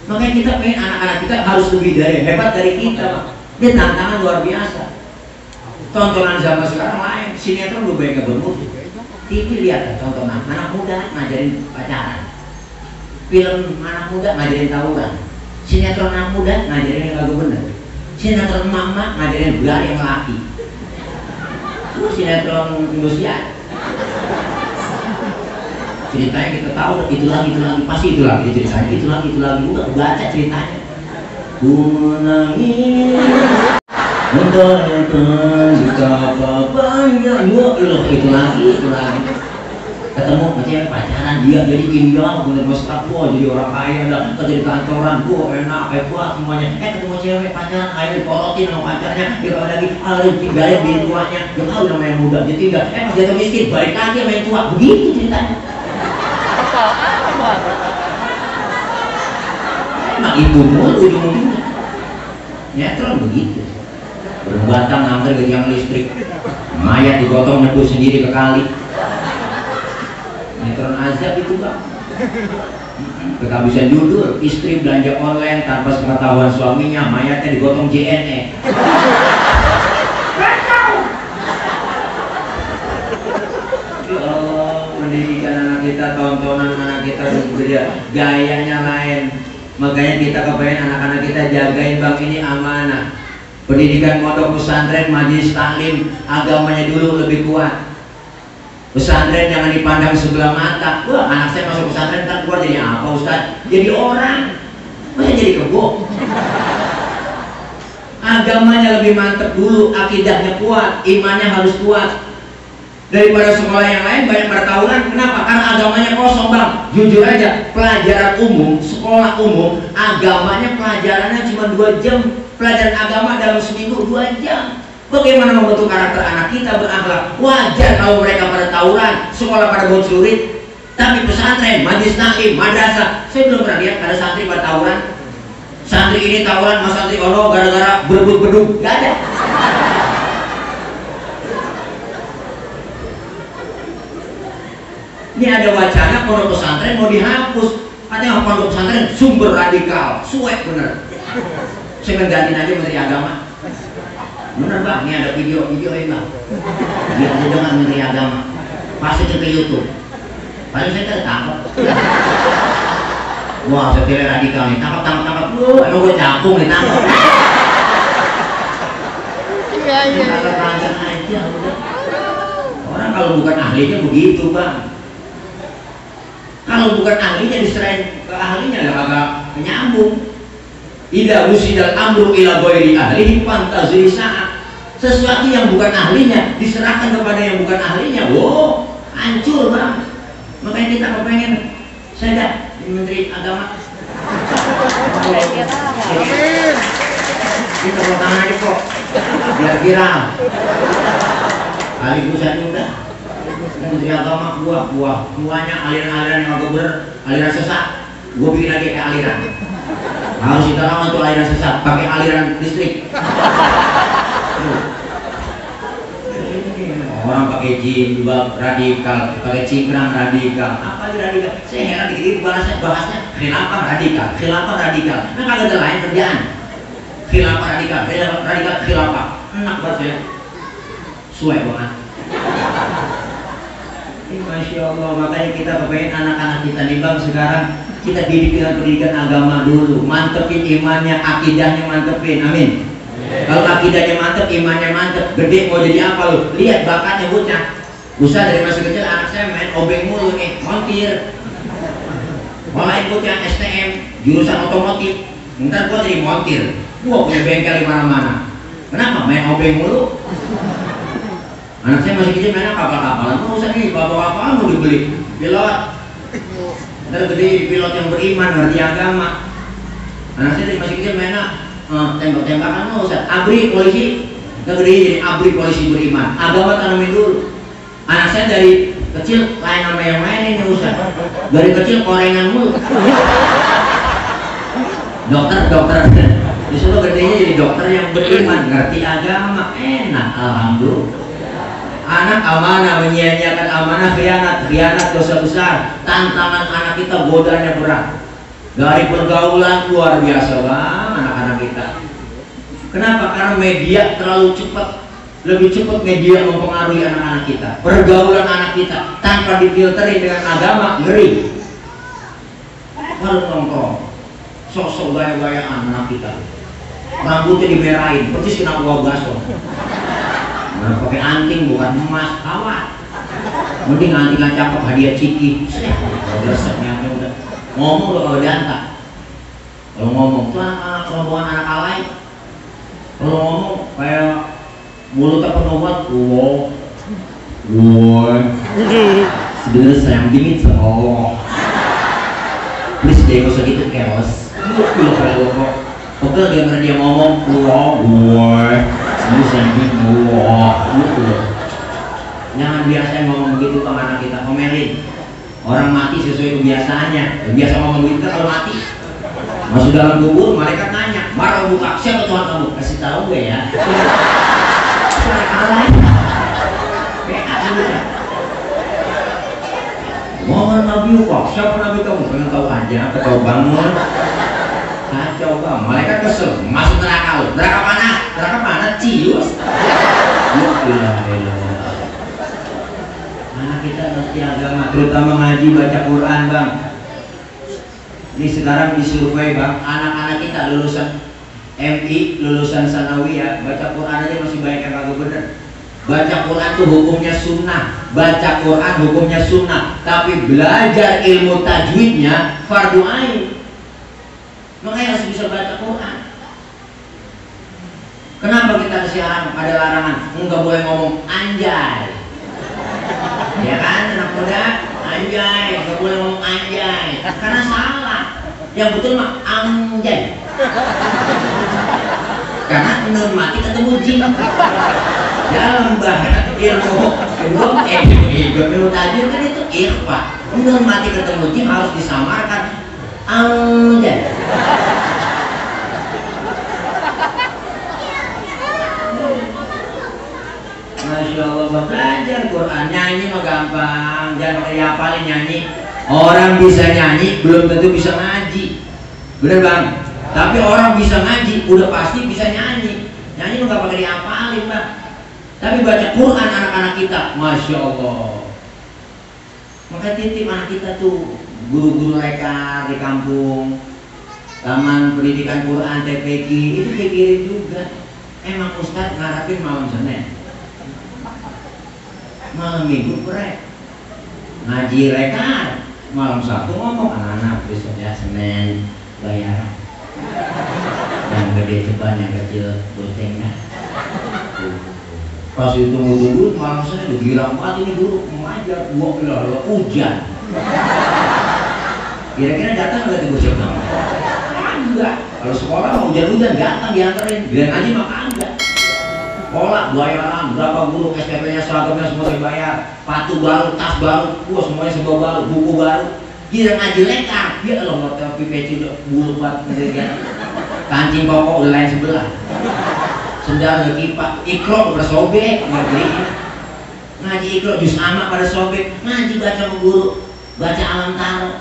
Makanya kita pengen anak-anak kita harus lebih dari hebat dari kita, Pak. Dia tantangan luar biasa. Tontonan zaman sekarang lain, sinetron udah banyak bermutu. TV lihat tontonan anak muda ngajarin pacaran. Film anak muda ngajarin tawuran, sinetron anak muda ngajarin yang kagak bener, sinetron mama ngajarin belar yang laki, sinetron Indonesia ceritanya kita tahu itu lagi pasti itu lagi ceritanya, itu lagi udah baca ceritanya. Ku menangis mendoakan betapa banyaknya itu lagi ketemu sama cewek pacaran, dia jadi indah, kemudian mustaq, jadi orang kaya, kerja di kantoran, enak, hebat semuanya. Ketemu cewek pacaran, akhirnya diporotin sama pacarnya, dia kalau lagi, tinggalin bini tuanya, dia tahu nama yang muda, dia tinggal, pas jatuh miskin, balik lagi sama yang tua, begitu ceritanya. Emang ibu mulu ujung-ujungnya, nyetron begitu. Berbatang hampir ke tiang listrik, mayat digotong nebus sendiri ke kali. Sinetron azab itu bang. Kehabisan judul, istri belanja online tanpa sepengetahuan suaminya, mayatnya digotong JNE. Ya Allah, pendidikan anak kita, tontonan anak kita berbeda, gayanya lain. Makanya kita kepengen anak-anak kita jagain bang, ini amanah. Pendidikan pondok pesantren, majelis taklim, agamanya dulu lebih kuat. Pesantren jangan dipandang sebelah mata. Wah, anak saya masuk pesantren kan keluar jadi apa Ustaz? Jadi orang. Masa jadi kebo? Agamanya lebih mantep dulu, akidahnya kuat, imannya harus kuat. daripada sekolah yang lain banyak pada tawuran. Kenapa? Karena agamanya kosong, Bang. Jujur aja, pelajaran umum, sekolah umum, agamanya pelajarannya cuma 2 jam. Pelajaran agama dalam seminggu 2 jam. Bagaimana membentuk karakter anak kita berakhlak? Wajar kalau mereka pada tawuran, sekolah pada bawa celurit. Tapi pesantren, majelis taklim, madrasah, saya belum pernah lihat ada santri pada tawuran. Santri ini tawuran sama santri ono gara-gara berebut-beduk, gak ada. Ini ada wacana pondok pesantren mau dihapus. Katanya pondok pesantren sumber radikal, suek bener. Saya menggantiin aja Menteri Agama. Bener Bang, ini ada video ini Bang. Dia aja dengan Menteri Agama. Masukin ke YouTube. Paling saya tertangkap. Wah, saya radikal nih, tangkap. Lu, emang gue capung nih, tangkap. Iya. Tangkap aja, udah. Orang kalau bukan ahlinya begitu, Bang. Kalau bukan ahlinya diserahin ke ahlinya, agak menyambung. Idza wusidal amru ila ghairi ahlihi fantazir saat. Sesuatu yang bukan ahlinya diserahkan kepada yang bukan ahlinya, wow, hancur, Bang. Makanya kita kepengen saya di Menteri Agama. Kita tepuk tangan aja kok, biar viral. Kali busan udah. Menteri Agama buahnya aliran-aliran yang agak bener, aliran sesat. Gue bikin lagi kayak aliran. Harus kita lawan tuh aliran sesat, pakai aliran listrik. Orang pakai jin juga radikal, pakai cingkrang radikal. Apa itu radikal? Saya heran dikit bahasnya khilafah radikal. Nah kagak ada lain kerjaan. Khilafah radikal khilafah. Enak banget saya. Suai banget. Masya Allah, makanya kita kepengen anak-anak kita nih Bang sekarang kita didik dengan pendidikan agama dulu, mantepin imannya, akidahnya mantepin, amin. Kalau akidahnya mantep, imannya mantep, gede mau jadi apa lu? Lihat bakatnya bocah. Usah dari masih kecil anak saya main obeng mulu nih, montir. Mulai bocah STM, jurusan otomotif. Ntar gua jadi montir. Gua punya bengkel di mana-mana. Kenapa? Main obeng mulu. Anak saya masih kecil mainnya kapal-kapalan. Mau usah nih, bapak-bapak mau dibeli pilot. Ntar gede di pilot yang beriman, ngerti agama. Anak saya masih kecil mainnya tembak-tembakan mau usah. Abri polisi, ntar gede jadi abri polisi beriman. Agama tanamin dulu. Anak saya dari kecil lain sama yang lain ini usah. Dari kecil korengan mulu. Dokter. Disuruh gedenya jadi dokter yang beriman, ngerti agama, enak, alhamdulillah. Anak amanah, menyia-nyiakan amanah, khianat dosa besar. Tantangan anak kita godaannya berat. Dari pergaulan luar biasa Bang anak-anak kita. Kenapa? Karena media terlalu cepat. Lebih cepat media mempengaruhi anak-anak kita. Pergaulan anak kita tanpa difilteri dengan agama, ngeri. Baru nongkrong, sosok gaya-gayaan anak kita. Rambutnya dimerahin, persis kena buah bakso. Nah, pakai anting bukan emas, awat. Mending anting cakep hadiah ciki. Resepnya udah. Ngomong lo kalau diantak. Kalau ngomong tuh kalau bukan anak alay. Kalau ngomong kayak mulut apa nobat, wow. Sebenarnya sayang dingin sama Allah. Please deh gak usah gitu keos. Kalau pegel dia ngomong, wow. Ini sendiri jangan biasa ngomong begitu ke anak kita, komelin. Orang mati sesuai kebiasaannya. Biasa ngomong begitu kalau mati. Masuk dalam kubur, malaikat nanya, marah buka, siapa Tuhan kamu? Kasih tahu gue ya. Mohon Nabi kok, siapa Nabi kamu? Pengen tahu aja, ketahu bangun. Kacau Bang, malaikat kesel, masuk neraka lu. Neraka mana? Neraka mana? Cius. Anak kita ngerti agama, terutama ngaji baca Quran Bang. Ini sekarang disurvei Bang, anak-anak kita lulusan MI, lulusan Sanawiyah, baca Quran aja masih banyak yang kagak bener. Baca Quran tuh hukumnya sunnah, baca Quran hukumnya sunnah, tapi belajar ilmu tajwidnya fardu ain. Makanya harus bisa baca Quran. Kenapa kita siaran ada larangan? Enggak boleh ngomong anjay. Ya kan anak muda, anjay, nggak boleh ngomong anjay, karena salah. Yang betul mah anjay. Karena nun mati ketemu jin. Dalam bahasa ilmu ilmu tajwid kan itu ikhfa. Nun mati ketemu jin harus disamarkan anjay. Masya Allah, belajar Quran, nyanyi mah gampang, jangan pakai dihafalin nyanyi. Orang bisa nyanyi belum tentu bisa ngaji, bener bang? Tapi orang bisa ngaji udah pasti bisa nyanyi. Nyanyi mah gak pakai dihafalin bang. Tapi baca Quran anak-anak kita, Masya Allah. Maka titip anak kita tuh guru-guru rekar di kampung, taman pendidikan Quran TPQ itu pikirin juga. Emang Ustadz ngarapin malam Senin, malam Minggu korek, ngaji rekar, malam Sabtu ngomong anak-anak besok ya Senin bayaran. Yang gede ceban, yang kecil gocengnya. Pas itu dulu malam Senin gila banget ini guru mengajar, gua kira hujan. Kira-kira datang nggak tuh goceng? Enggak. Kalau sekolah mau hujan-hujan datang dianterin, bilang ngaji mah kagak. Sekolah bayaran, berapa guru, SPP-nya, seragamnya semua dibayar, sepatu baru, tas baru, semuanya semua baru, buku baru. Kira ngaji lekar, ya Allah hotel PPC udah bulu banget, kancing koko udah lain sebelah, sendal udah kipak, ikro udah sobek, ngaji ikro jus amak pada sobek, ngaji baca sama guru, baca alam taro,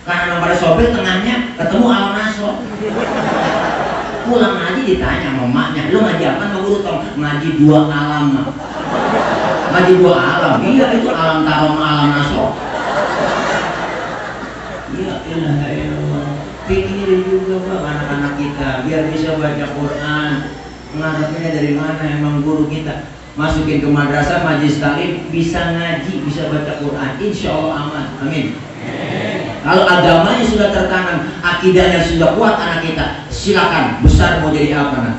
karena pada sobek tengahnya ketemu alam nasro. Pulang ngaji ditanya sama emaknya, lu ngaji apa sama guru tong? Ngaji dua alam mah. Ngaji dua alam, iya itu alam taro sama alam nasro. Ya ilaha illallah. Pikirin juga bang anak-anak kita biar bisa baca Quran. Ngarepinnya dari mana emang guru kita? Masukin ke madrasah majlis taklim bisa ngaji, bisa baca Quran. Insya Allah aman. Amin. Kalau agamanya sudah tertanam, akidahnya sudah kuat anak kita, silakan besar mau jadi apa nak?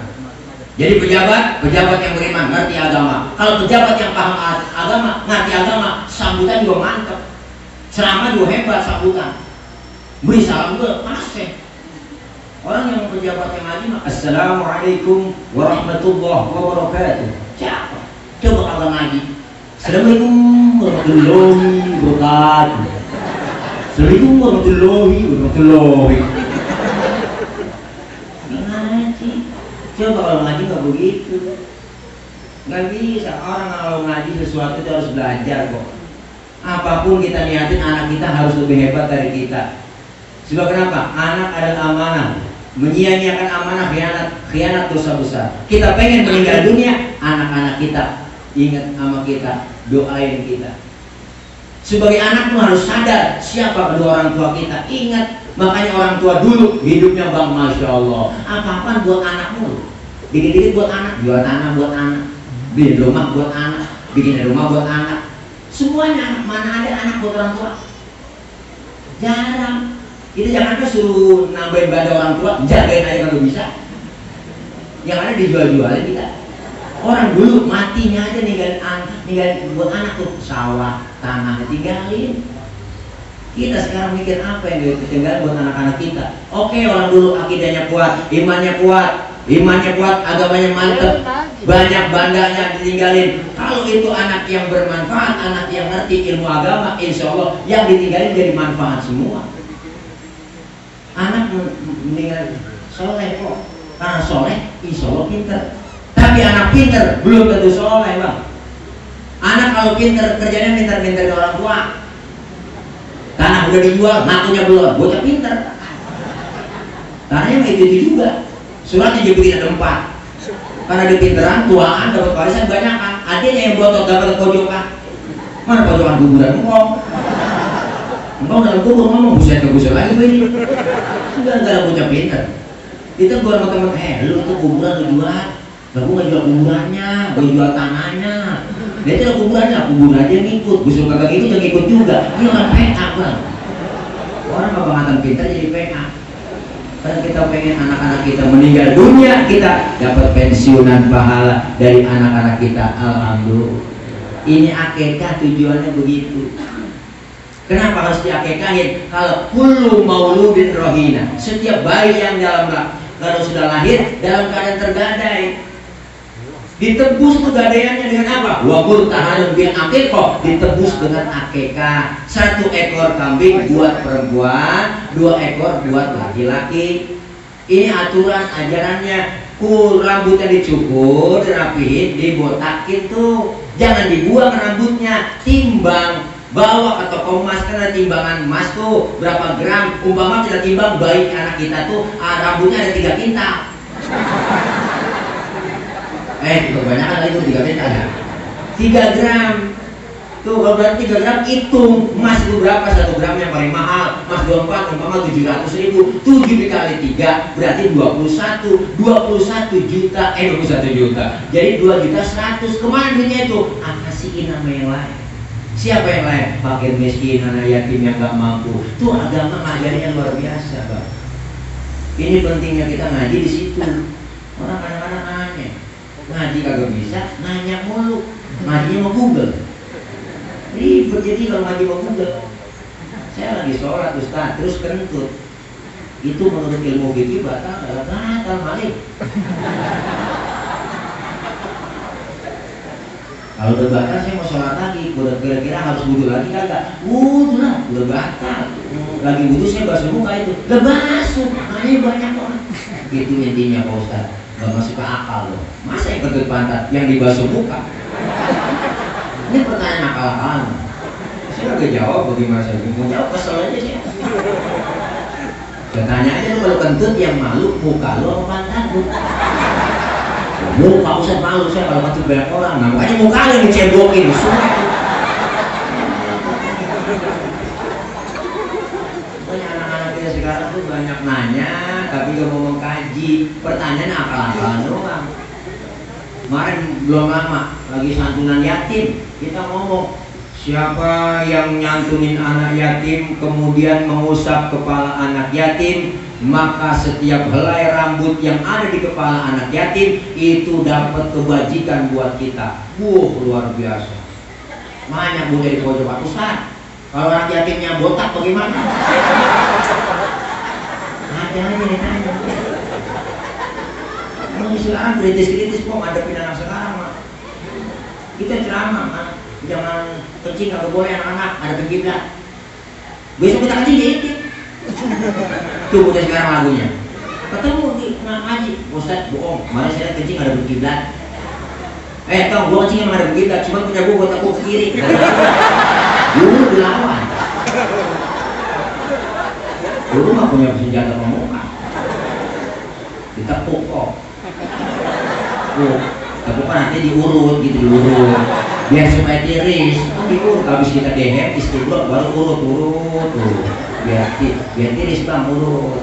Jadi pejabat yang beriman ngerti agama. Kalau pejabat yang paham agama, ngerti agama, sambutan juga mantep, ceramah juga hebat sambutan. Beri salam juga paseh. Orang yang pejabat yang ngaji mah assalamualaikum warahmatullahi wabarakatuh. Siapa? Coba kalau ngaji. Assalamualaikum warahmatullahi wabarakatuh. Assalamualaikum warahmatullahi wabarakatuh. Ngaji. Coba kalau ngaji nggak begitu. Nggak bisa. Orang kalau ngaji sesuatu itu harus belajar kok. Apapun kita niatin anak kita harus lebih hebat dari kita. Sebab kenapa? Anak adalah amanah. Menyia-nyiakan amanah khianat dosa besar. Kita pengen meninggal dunia, anak-anak kita ingat sama kita, doain kita. Sebagai anak lu harus sadar siapa kedua orang tua kita. Ingat, makanya orang tua dulu hidupnya bang, Masya Allah. Apa-apaan buat anakmu. Dikit-dikit buat anak, jual tanah buat anak, bikin rumah buat anak, bikin rumah buat anak. Semuanya, mana ada anak buat orang tua? Jarang. Kita jangan kan suruh nambahin benda orang tua, jagain aja kalau bisa. Yang ada dijual-jualin kita. Orang dulu matinya aja ninggalin buat anak tuh, sawah, tanah ditinggalin. Kita sekarang mikir apa yang ditinggalin buat anak-anak kita. Oke, orang dulu akidahnya kuat, imannya kuat, agamanya mantep, banyak bandanya ditinggalin. Kalau itu anak yang bermanfaat, anak yang ngerti ilmu agama, insya Allah yang ditinggalin jadi manfaat semua. Anak meninggal soleh kok, karena soleh insya Allah pinter. Tapi anak pinter belum tentu soleh bang. Anak kalau pinter kerjanya pinter-pinter ke orang tua. Tanah udah dijual, ngakunya belum, bocah pinter. Tanahnya itu juga. Suratnya juga bikin ada 4. Karena dia pinteran, tuaan, dapat warisan banyak kan. Adanya yang botok dapat pojokan. Mana pojokan kuburan engkau? Engkau dalam kubur ngomong buset ke buset lagi begini. Sudah nggak ada bocah pinter. Kita buat sama teman, lu itu kuburan lu jual. Nah, gue nggak jual kuburannya, gue jual tanahnya. Dia itu kuburannya, kubur aja ngikut. Gue suruh kagak gitu, jangan ikut juga. Ini orang PA bang. Orang kebangetan pintar jadi PA. Karena kita pengen anak-anak kita meninggal dunia, kita dapat pensiunan pahala dari anak-anak kita. Alhamdulillah. Ini akekah tujuannya begitu. Kenapa harus diakekahin? Kalau kullu mauludin rohina, setiap bayi yang kalau sudah lahir dalam keadaan tergadai, ditebus tuh gadaiannya dengan apa? Wabur tahanun bil akikah, ditebus dengan akekah. 1 ekor kambing buat perempuan, 2 ekor buat laki-laki. Ini aturan ajarannya. Rambutnya dicukur, dirapihin, dibotakin tuh. Jangan dibuang rambutnya, timbang, bawa ke toko emas, karena timbangan emas tuh berapa gram. Umpama kita timbang bayi anak kita tuh rambutnya ada 3 kintal. Kebanyakan lagi tuh 3 kintal ya. 3 gram. Tuh kalau berarti 3 gram, hitung emas itu berapa 1 gram yang paling mahal. Emas 24 umpama 700.000, 7 dikali 3 berarti 21 juta. 21 juta. Jadi 2.100.000. Kemana duitnya itu? Kasihin nama yang lain. Siapa yang lain? Fakir miskin, anak yatim yang gak mampu. Tuh agama ngajarinnya luar biasa, Bang. Ini pentingnya kita ngaji di situ. Orang kadang-kadang nanya, ngaji kagak bisa, nanya mulu. Ngajinya mau Google. Ribet jadi kalau ngaji mau Google. Saya lagi sholat Ustaz, terus kentut. Itu menurut ilmu fikih batal malik. Kalau udah batal saya mau sholat lagi, kira-kira harus wudhu lagi kagak? Wudhu lah, udah batal. Lagi wudhu saya basuh muka itu, gak basuh, makanya banyak orang. Itu intinya Pak Ustaz, gak masuk ke akal loh. Masa yang kentut pantat yang dibasuh muka? Ini pertanyaan akal-akalan. Saya gak jawab bagaimana saya mau jawab, kesel aja sih. Saya tanya aja lu kalau kentut yang malu muka lu apa pantat lu? Muka Ustaz malu saya kalau kentut banyak orang. Nah makanya muka lu yang dicebokin semua. Banyak anak-anak kita sekarang tuh banyak nanya tapi gak mau mengkaji. Pertanyaan akal-akalan doang. Kemarin belum lama lagi santunan yatim, kita ngomong siapa yang nyantunin anak yatim kemudian mengusap kepala anak yatim, maka setiap helai rambut yang ada di kepala anak yatim itu dapat kebajikan buat kita. Luar biasa. Banyak Bu dari pojok. Pak Ustaz, kalau anak yatimnya botak bagaimana? Ada aja ditanya. Sekarang kritis-kritis kok ngadepin anak sekarang mah. Kita ceramah kan, jangan kencing nggak boleh anak-anak, ada kiblat. Besok kita kencing jadi tuh udah sekarang lagunya. Ketemu di ngaji, Ustaz bohong, kemarin saya kencing ada kiblat. Tau gua kencing emang ada kiblat, cuma punya gua buat aku ke kiri. Dulu dilawan. Dulu nggak punya senjata pemukul, ditepuk kok. Tapi kan nanti diurut gitu, diurut biar supaya tiris. Diurut habis kita dehem istiqlal baru urut biar tiris Bang, urut.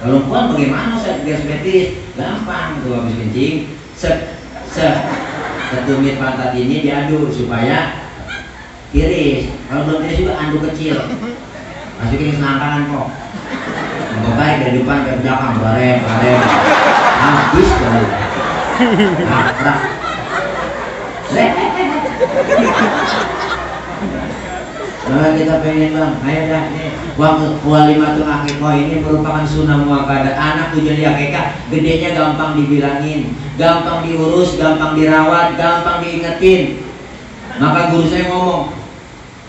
Kalau puan bagaimana saya biar supaya tiris? Gampang tuh, habis kencing setumit pantat ini diaduk supaya tiris. Kalau belum tiris juga anduk kecil, masukin selangkangan kok. Baik dari depan ke belakang, bareng habis baru. Nah, kita pengen Bang, ayo dah nih. Walimatul akikah ini merupakan sunnah muakkadah. Anak tuh jadi akikah, gedenya gampang dibilangin, gampang diurus, gampang dirawat, gampang diingetin. Maka guru saya ngomong,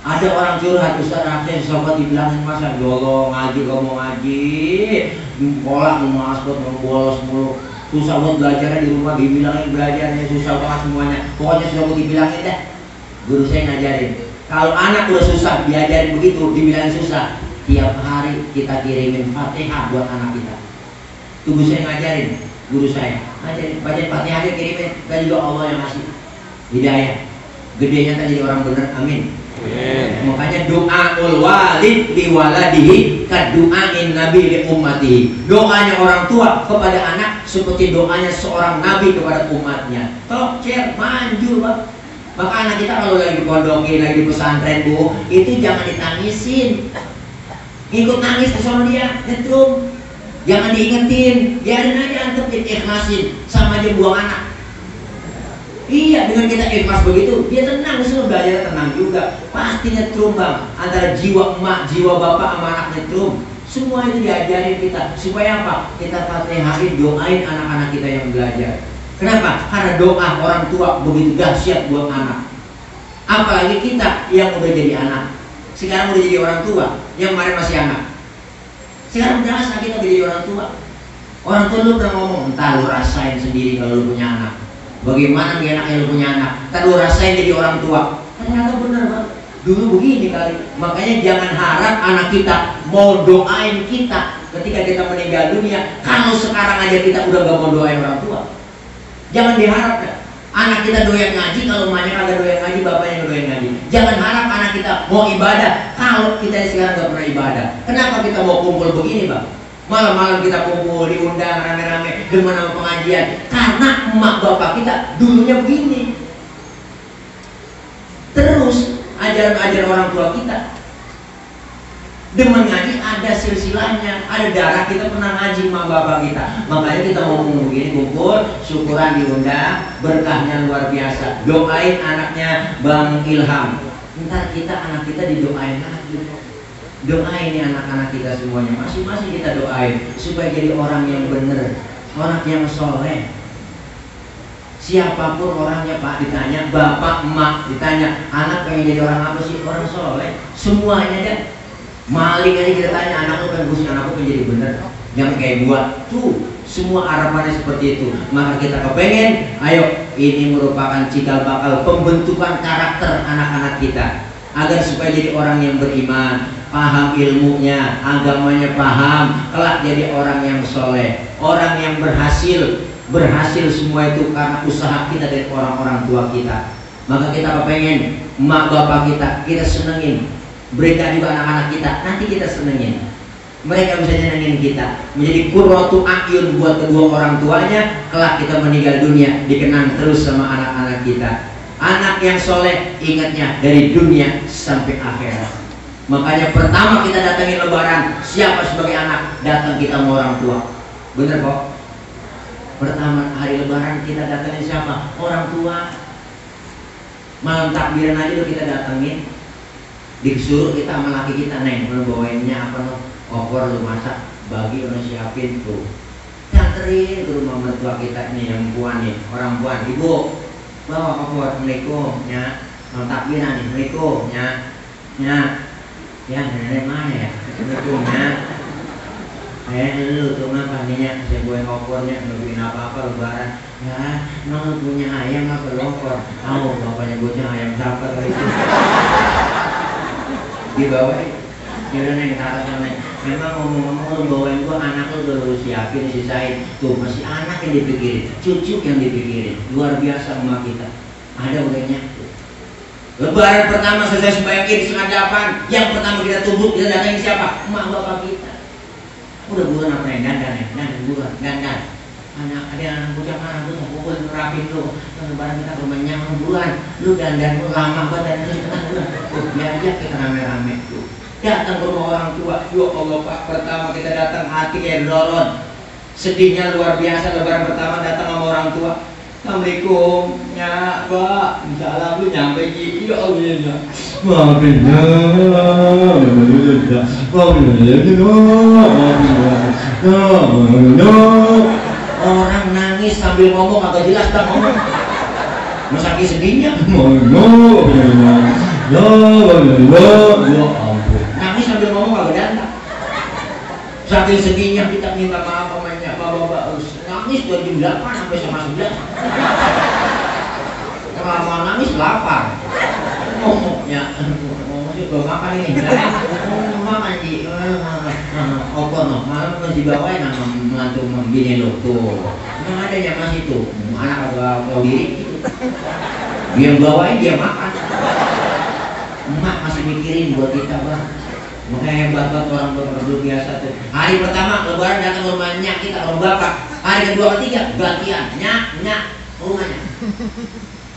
ada orang curhat, Ustaz Rakyat sobat dibilangin masa dolo ngaji, ngomong ngaji, kolak mau malas buat mau bolos mulu. Susah buat belajarnya di rumah, dibilangin belajarnya susah banget semuanya. Pokoknya sudah mau dibilangin dah. Guru saya ngajarin, kalau anak udah susah diajarin begitu, dibilangin susah, tiap hari kita kirimin Fatihah buat anak kita. Tuh guru saya ngajarin, guru saya ngajarin, bacain Fatihah aja kirimin, dan juga Allah yang ngasih hidayah. Gedenya kan jadi orang benar, amin. Makanya doaul walid li waladihi kadu'ain nabi li ummatihi. Doanya orang tua kepada anak seperti doanya seorang nabi kepada umatnya. Tocer manjur Pak. Maka anak kita kalau lagi dipondokin, lagi di pesantren Bu, itu jangan ditangisin. Ikut nangis bersama dia, nyetrum. Jangan diingetin, biarin aja antum ikhlasin, sama aja buang anak. Iya, dengan kita ikhlas begitu, dia tenang, semua belajar tenang juga. Pastinya terumbang antara jiwa emak, jiwa bapak sama anaknya terum. Semua itu diajarin kita. Supaya apa? Kita fatihain, doain anak-anak kita yang belajar. Kenapa? Karena doa orang tua begitu dahsyat buat anak. Apalagi kita yang udah jadi anak. Sekarang udah jadi orang tua, yang kemarin masih anak. Sekarang berasa kita jadi orang tua. Orang tua lu pernah ngomong, entah lu rasain sendiri kalau lu punya anak. Bagaimana nih enaknya lu punya anak? Ntar lu rasain jadi orang tua. Ternyata bener banget. Dulu begini kali. Makanya jangan harap anak kita mau doain kita ketika kita meninggal dunia. Kalau sekarang aja kita udah gak mau doain orang tua. Jangan diharap ya. Anak kita doyan ngaji, kalau emaknya kagak doyan ngaji, bapaknya yang doyan ngaji. Jangan harap anak kita mau ibadah kalau kita sekarang gak pernah ibadah. Kenapa kita mau kumpul begini, Bang? Malam-malam kita kumpul, diundang rame-rame, demen sama pengajian. Karena emak bapak kita dulunya begini. Terus ajaran-ajaran orang tua kita demen ngaji, ada silsilahnya, ada darah kita pernah ngaji emak bapak kita. Makanya kita ngomong begini, kumpul, syukuran diundang, berkahnya luar biasa. Doain anaknya Bang Ilham. Ntar kita anak kita didoain lagi. Doain nih anak-anak kita semuanya, masing-masing kita doain supaya jadi orang yang bener, orang yang soleh. Siapapun orangnya Pak, ditanya bapak, emak, ditanya anak pengen jadi orang apa sih? Orang soleh. Semuanya deh. Maling aja kita tanya, anak lu kan busuk, anak lu pengen jadi bener, jangan kayak gua. Tuh, semua harapannya seperti itu. Maka kita kepengen, ayo, ini merupakan cikal bakal pembentukan karakter anak-anak kita agar supaya jadi orang yang beriman, paham ilmunya, agamanya paham, kelak jadi orang yang soleh, orang yang berhasil semua itu karena usaha kita dari orang-orang tua kita. Maka kita kepengen emak bapak kita senengin, berikan juga anak-anak kita, nanti kita senengin, mereka bisa nyenengin kita, menjadi qurratu a'yun buat kedua orang tuanya. Kelak kita meninggal dunia dikenang terus sama anak-anak kita. Anak yang soleh ingatnya dari dunia sampai akhirat. Makanya pertama kita datangin lebaran, siapa sebagai anak? Datang kita sama orang tua. Bener kok? Pertama hari lebaran kita datangin siapa? Orang tua. Malam takbiran aja udah kita datangin. Disuruh kita sama laki kita, Neng, lu bawainnya apa no? Opor lu masak, bagi lu siapin tuh. Canterin ke rumah mertua kita nih yang puan nih, orang puan. Ibu, bawa opor, Assalamualaikum, ya. Malam takbiran nih, Assalamualaikum, ya. Ya, nenek mana ya? Assalamualaikum, ya. Lu tuh ngapa nih ya? Saya buahin opornya, nungguin apa-apa lebaran. Ya, lu punya ayam apa opor? Tahu, bapaknya bocah ayam siapa kali itu. Dibawain, yaudah Neng, taruh sama Neng. Memang ngomong-ngomong lu bawain gua, anak lu udah lu siapin, sisain. Tuh masih anak yang dipikirin, cucu yang dipikirin. Luar biasa emak kita. Ada udahnya. Lebaran pertama selesai sembahyang Id setengah 8. Yang pertama kita tubuh, kita datangin siapa? Emak bapak kita. Udah buruan apa yang dandan buruan, dandan. Ada anak bocah mana tuh, pukul rapin lu. Lebaran kita bermainnya buruan. Lu dandan lu lama banget dandan setengah bulan. Diajak kita rame-rame tuh. Datang ke rumah orang tua. Ya Allah Pak, pertama kita datang hati kayak doron. Sedihnya luar biasa. Lebaran pertama datang sama orang tua. Assalamualaikum, ya Pak. Salam lu nyampe Ji. Ya Allah ya. Maafin ya. Orang nangis sambil ngomong agak jelas tak ngomong. Saking sedihnya. Nangis sambil ngomong agak datang. Saking sedihnya kita minta maaf sama bapak. Nangis dari jam 8 sampai setengah 11. Lama nangis lapar. Ngomongnya belum makan ini. Makan Ji. Opor no, malam masih dibawain sama menantu bini lo tuh. Memang ada yang masih tuh, anak agak tahu diri gitu. Dia bawain dia makan. Emak masih mikirin buat kita Bang. Makanya hebat banget orang luar biasa tuh. Hari pertama lebaran datang ke rumahnya kita orang bapak. Hari kedua ketiga gantian nyak rumahnya.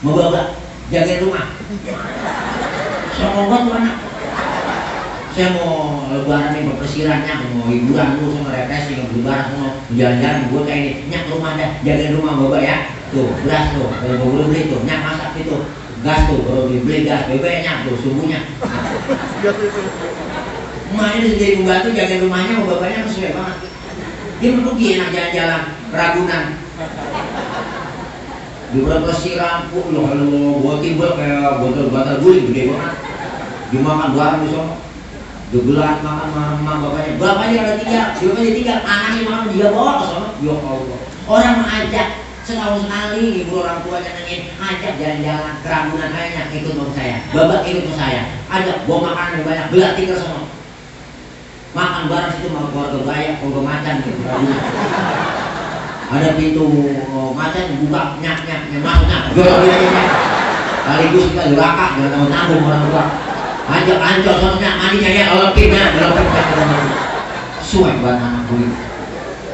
Mau bawa jagain rumah. Sombong banget tuh anak. saya mau lebaran nih, mau persirannya, mau hiburan dulu, sama refreshing, mau lebaran, mau jalan-jalan, gue kayak ini, nyak rumah dah, jagain rumah bapak ya, tuh beras tuh, baru beli tuh, nyak masak itu, gas tuh, baru dibeli gas, BBM-nya tuh, subuhnya. Emaknya udah jadi pembantu jagain rumahnya, mau bapaknya sesuai banget. Dia pergi enak jalan-jalan, Ragunan. Di berapa siram, gua timbul kayak botol-botol guling gede banget. Dimakan bareng di sana. Digelar makan bapaknya. Bapaknya ada 3, bapaknya 3, anaknya makan dia bawa ke sana. Ya Allah. Orang mengajak setahun sekali ibu orang tua nyenengin, ajak jalan-jalan ke Ragunan kayaknya ikut sama saya. Bapak ikut sama saya. Ajak bawa makanan yang banyak, belah tinggal sana. Makan bareng situ sama keluarga Bayak, keluarga Macan gitu. Ada pintu macan buka nyak masuknya sekaligus kita duraka jangan tahu tanggung orang tua ajak ancol soalnya mandinya ya olepinnya suai buat anak gue.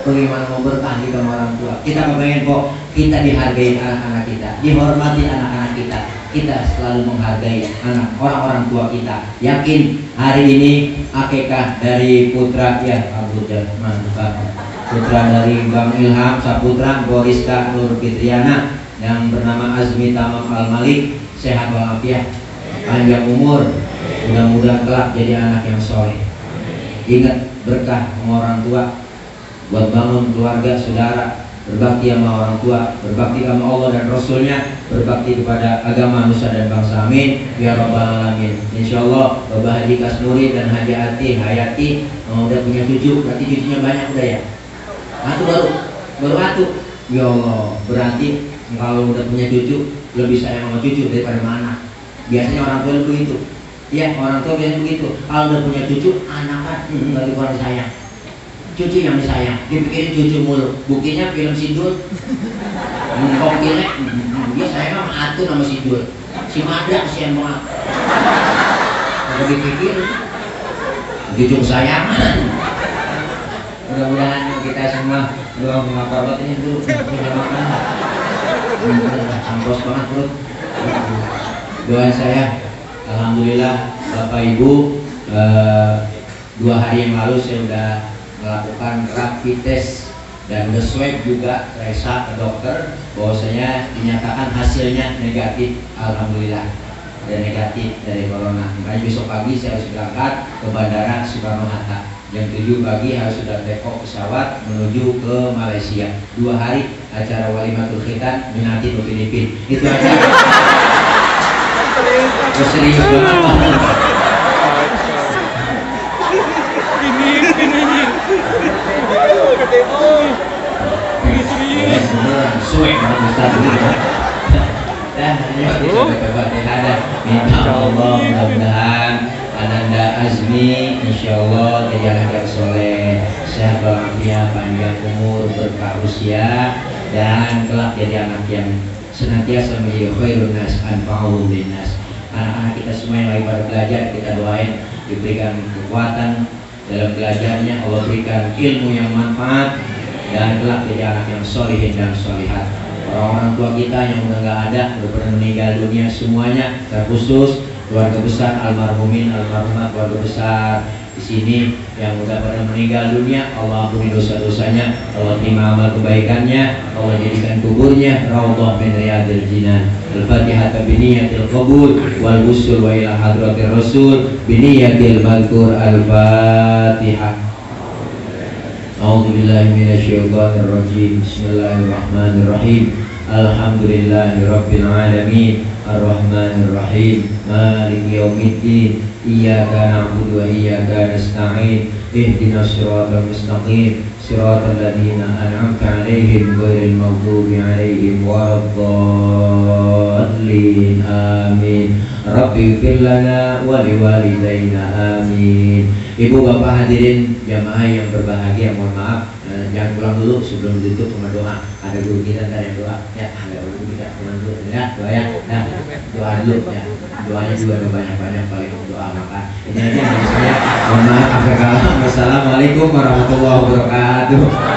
Bagaimana mau berkah kita sama orang tua, kita kepengen kok kita dihargai anak-anak kita, dihormati anak-anak kita, kita selalu menghargai orang-orang tua kita. Yakin hari ini akikah dari putra ya Abu mantap, putra dari Bang Ilham Saputra Boriska Nur Fitriana yang bernama Azmi Tamam Al Malik, sehat walafiat, panjang umur, mudah-mudahan kelak jadi anak yang soleh. Ingat berkah sama orang tua, buat bangun keluarga, saudara, berbakti sama orang tua, berbakti sama Allah dan Rasulnya, berbakti kepada agama, nusa dan bangsa. Amin ya rabbal alamin. Insyaallah Bapak Haji Kasnuri dan Haji Ati Hayati udah punya cucu, berarti cucunya banyak udah ya. Satu baru satu. Ya Allah, berarti kalau udah punya cucu lebih sayang sama cucu daripada sama anak. Biasanya orang tua begitu. Iya, orang tua biasanya begitu. Kalau udah punya cucu, anak kan lebih kurang sayang. Cucu yang disayang, dipikirin cucu mulu. Buktinya film Sidul. Kok gilek, dia sayang sama Atun sama Sidul. Si Mada kesian banget. Kalau dipikir, cucu kesayangan. Mudah-mudahan kita semua doa mengapabat ini dulu punya makan. Sampos banget perut. Doa saya, alhamdulillah Bapak Ibu, 2 hari yang lalu saya udah melakukan rapid test dan udah swab juga periksa ke dokter, bahwasanya dinyatakan hasilnya negatif. Alhamdulillah dan negatif dari corona. Makanya besok pagi saya harus berangkat ke Bandara Soekarno Hatta. Jam 7 pagi harus sudah take off pesawat menuju ke Malaysia. 2 hari acara walimatul khitan minati ke Filipina. Itu aja. Serius banget. Suek minta Allah mudah-mudahan Ananda Azmi insyaallah jadi anak yang soleh, sehat walafiat, panjang umur, berkah usia, dan kelak jadi anak yang senantiasa menjadi khairun nas anfa'ul linnas. Anak-anak kita semua yang lagi pada belajar, kita doain diberikan kekuatan dalam belajarnya, Allah berikan ilmu yang manfaat, dan kelak jadi anak yang solihin dan solihat. Orang-orang tua kita yang udah nggak ada, udah pernah meninggal dunia semuanya, terkhusus keluarga besar almarhumin, almarhumat, keluarga besar di sini yang udah pernah meninggal dunia, Allah ampuni dosa-dosanya, Allah terima amal kebaikannya, Allah jadikan kuburnya raudhah min riyadil jinan. Al-Fatihah biniyatil qabul wal usul wa ila hadratir rasul biniyatil madhkur. Al-Fatihah. A'udzu billahi minasyaitonir rajim. Bismillahirrahmanirrahim. Alhamdulillahirabbil alamin. Ar-Rahmanir Rahim. Maliki yaumiddin. Iyyaka na'budu wa iyyaka nasta'in. Ihdinas siratal mustaqim. Siratal ladzina an'amta 'alaihim ghairil maghdubi 'alaihim waladdallin. Amin. Rabbi ighfir lana wa liwalidayna. Amin. Ibu bapak hadirin jamaah yang berbahagia, mohon maaf, jangan pulang dulu sebelum ditutup sama doa. Ada guru kita ntar yang doa ya, ada guru kita pulang dulu ya, doa ya, nah doa dulu ya, doanya juga ada banyak-banyak paling doa. Maka ini aja dari saya, mohon maaf, wassalamualaikum warahmatullahi wabarakatuh.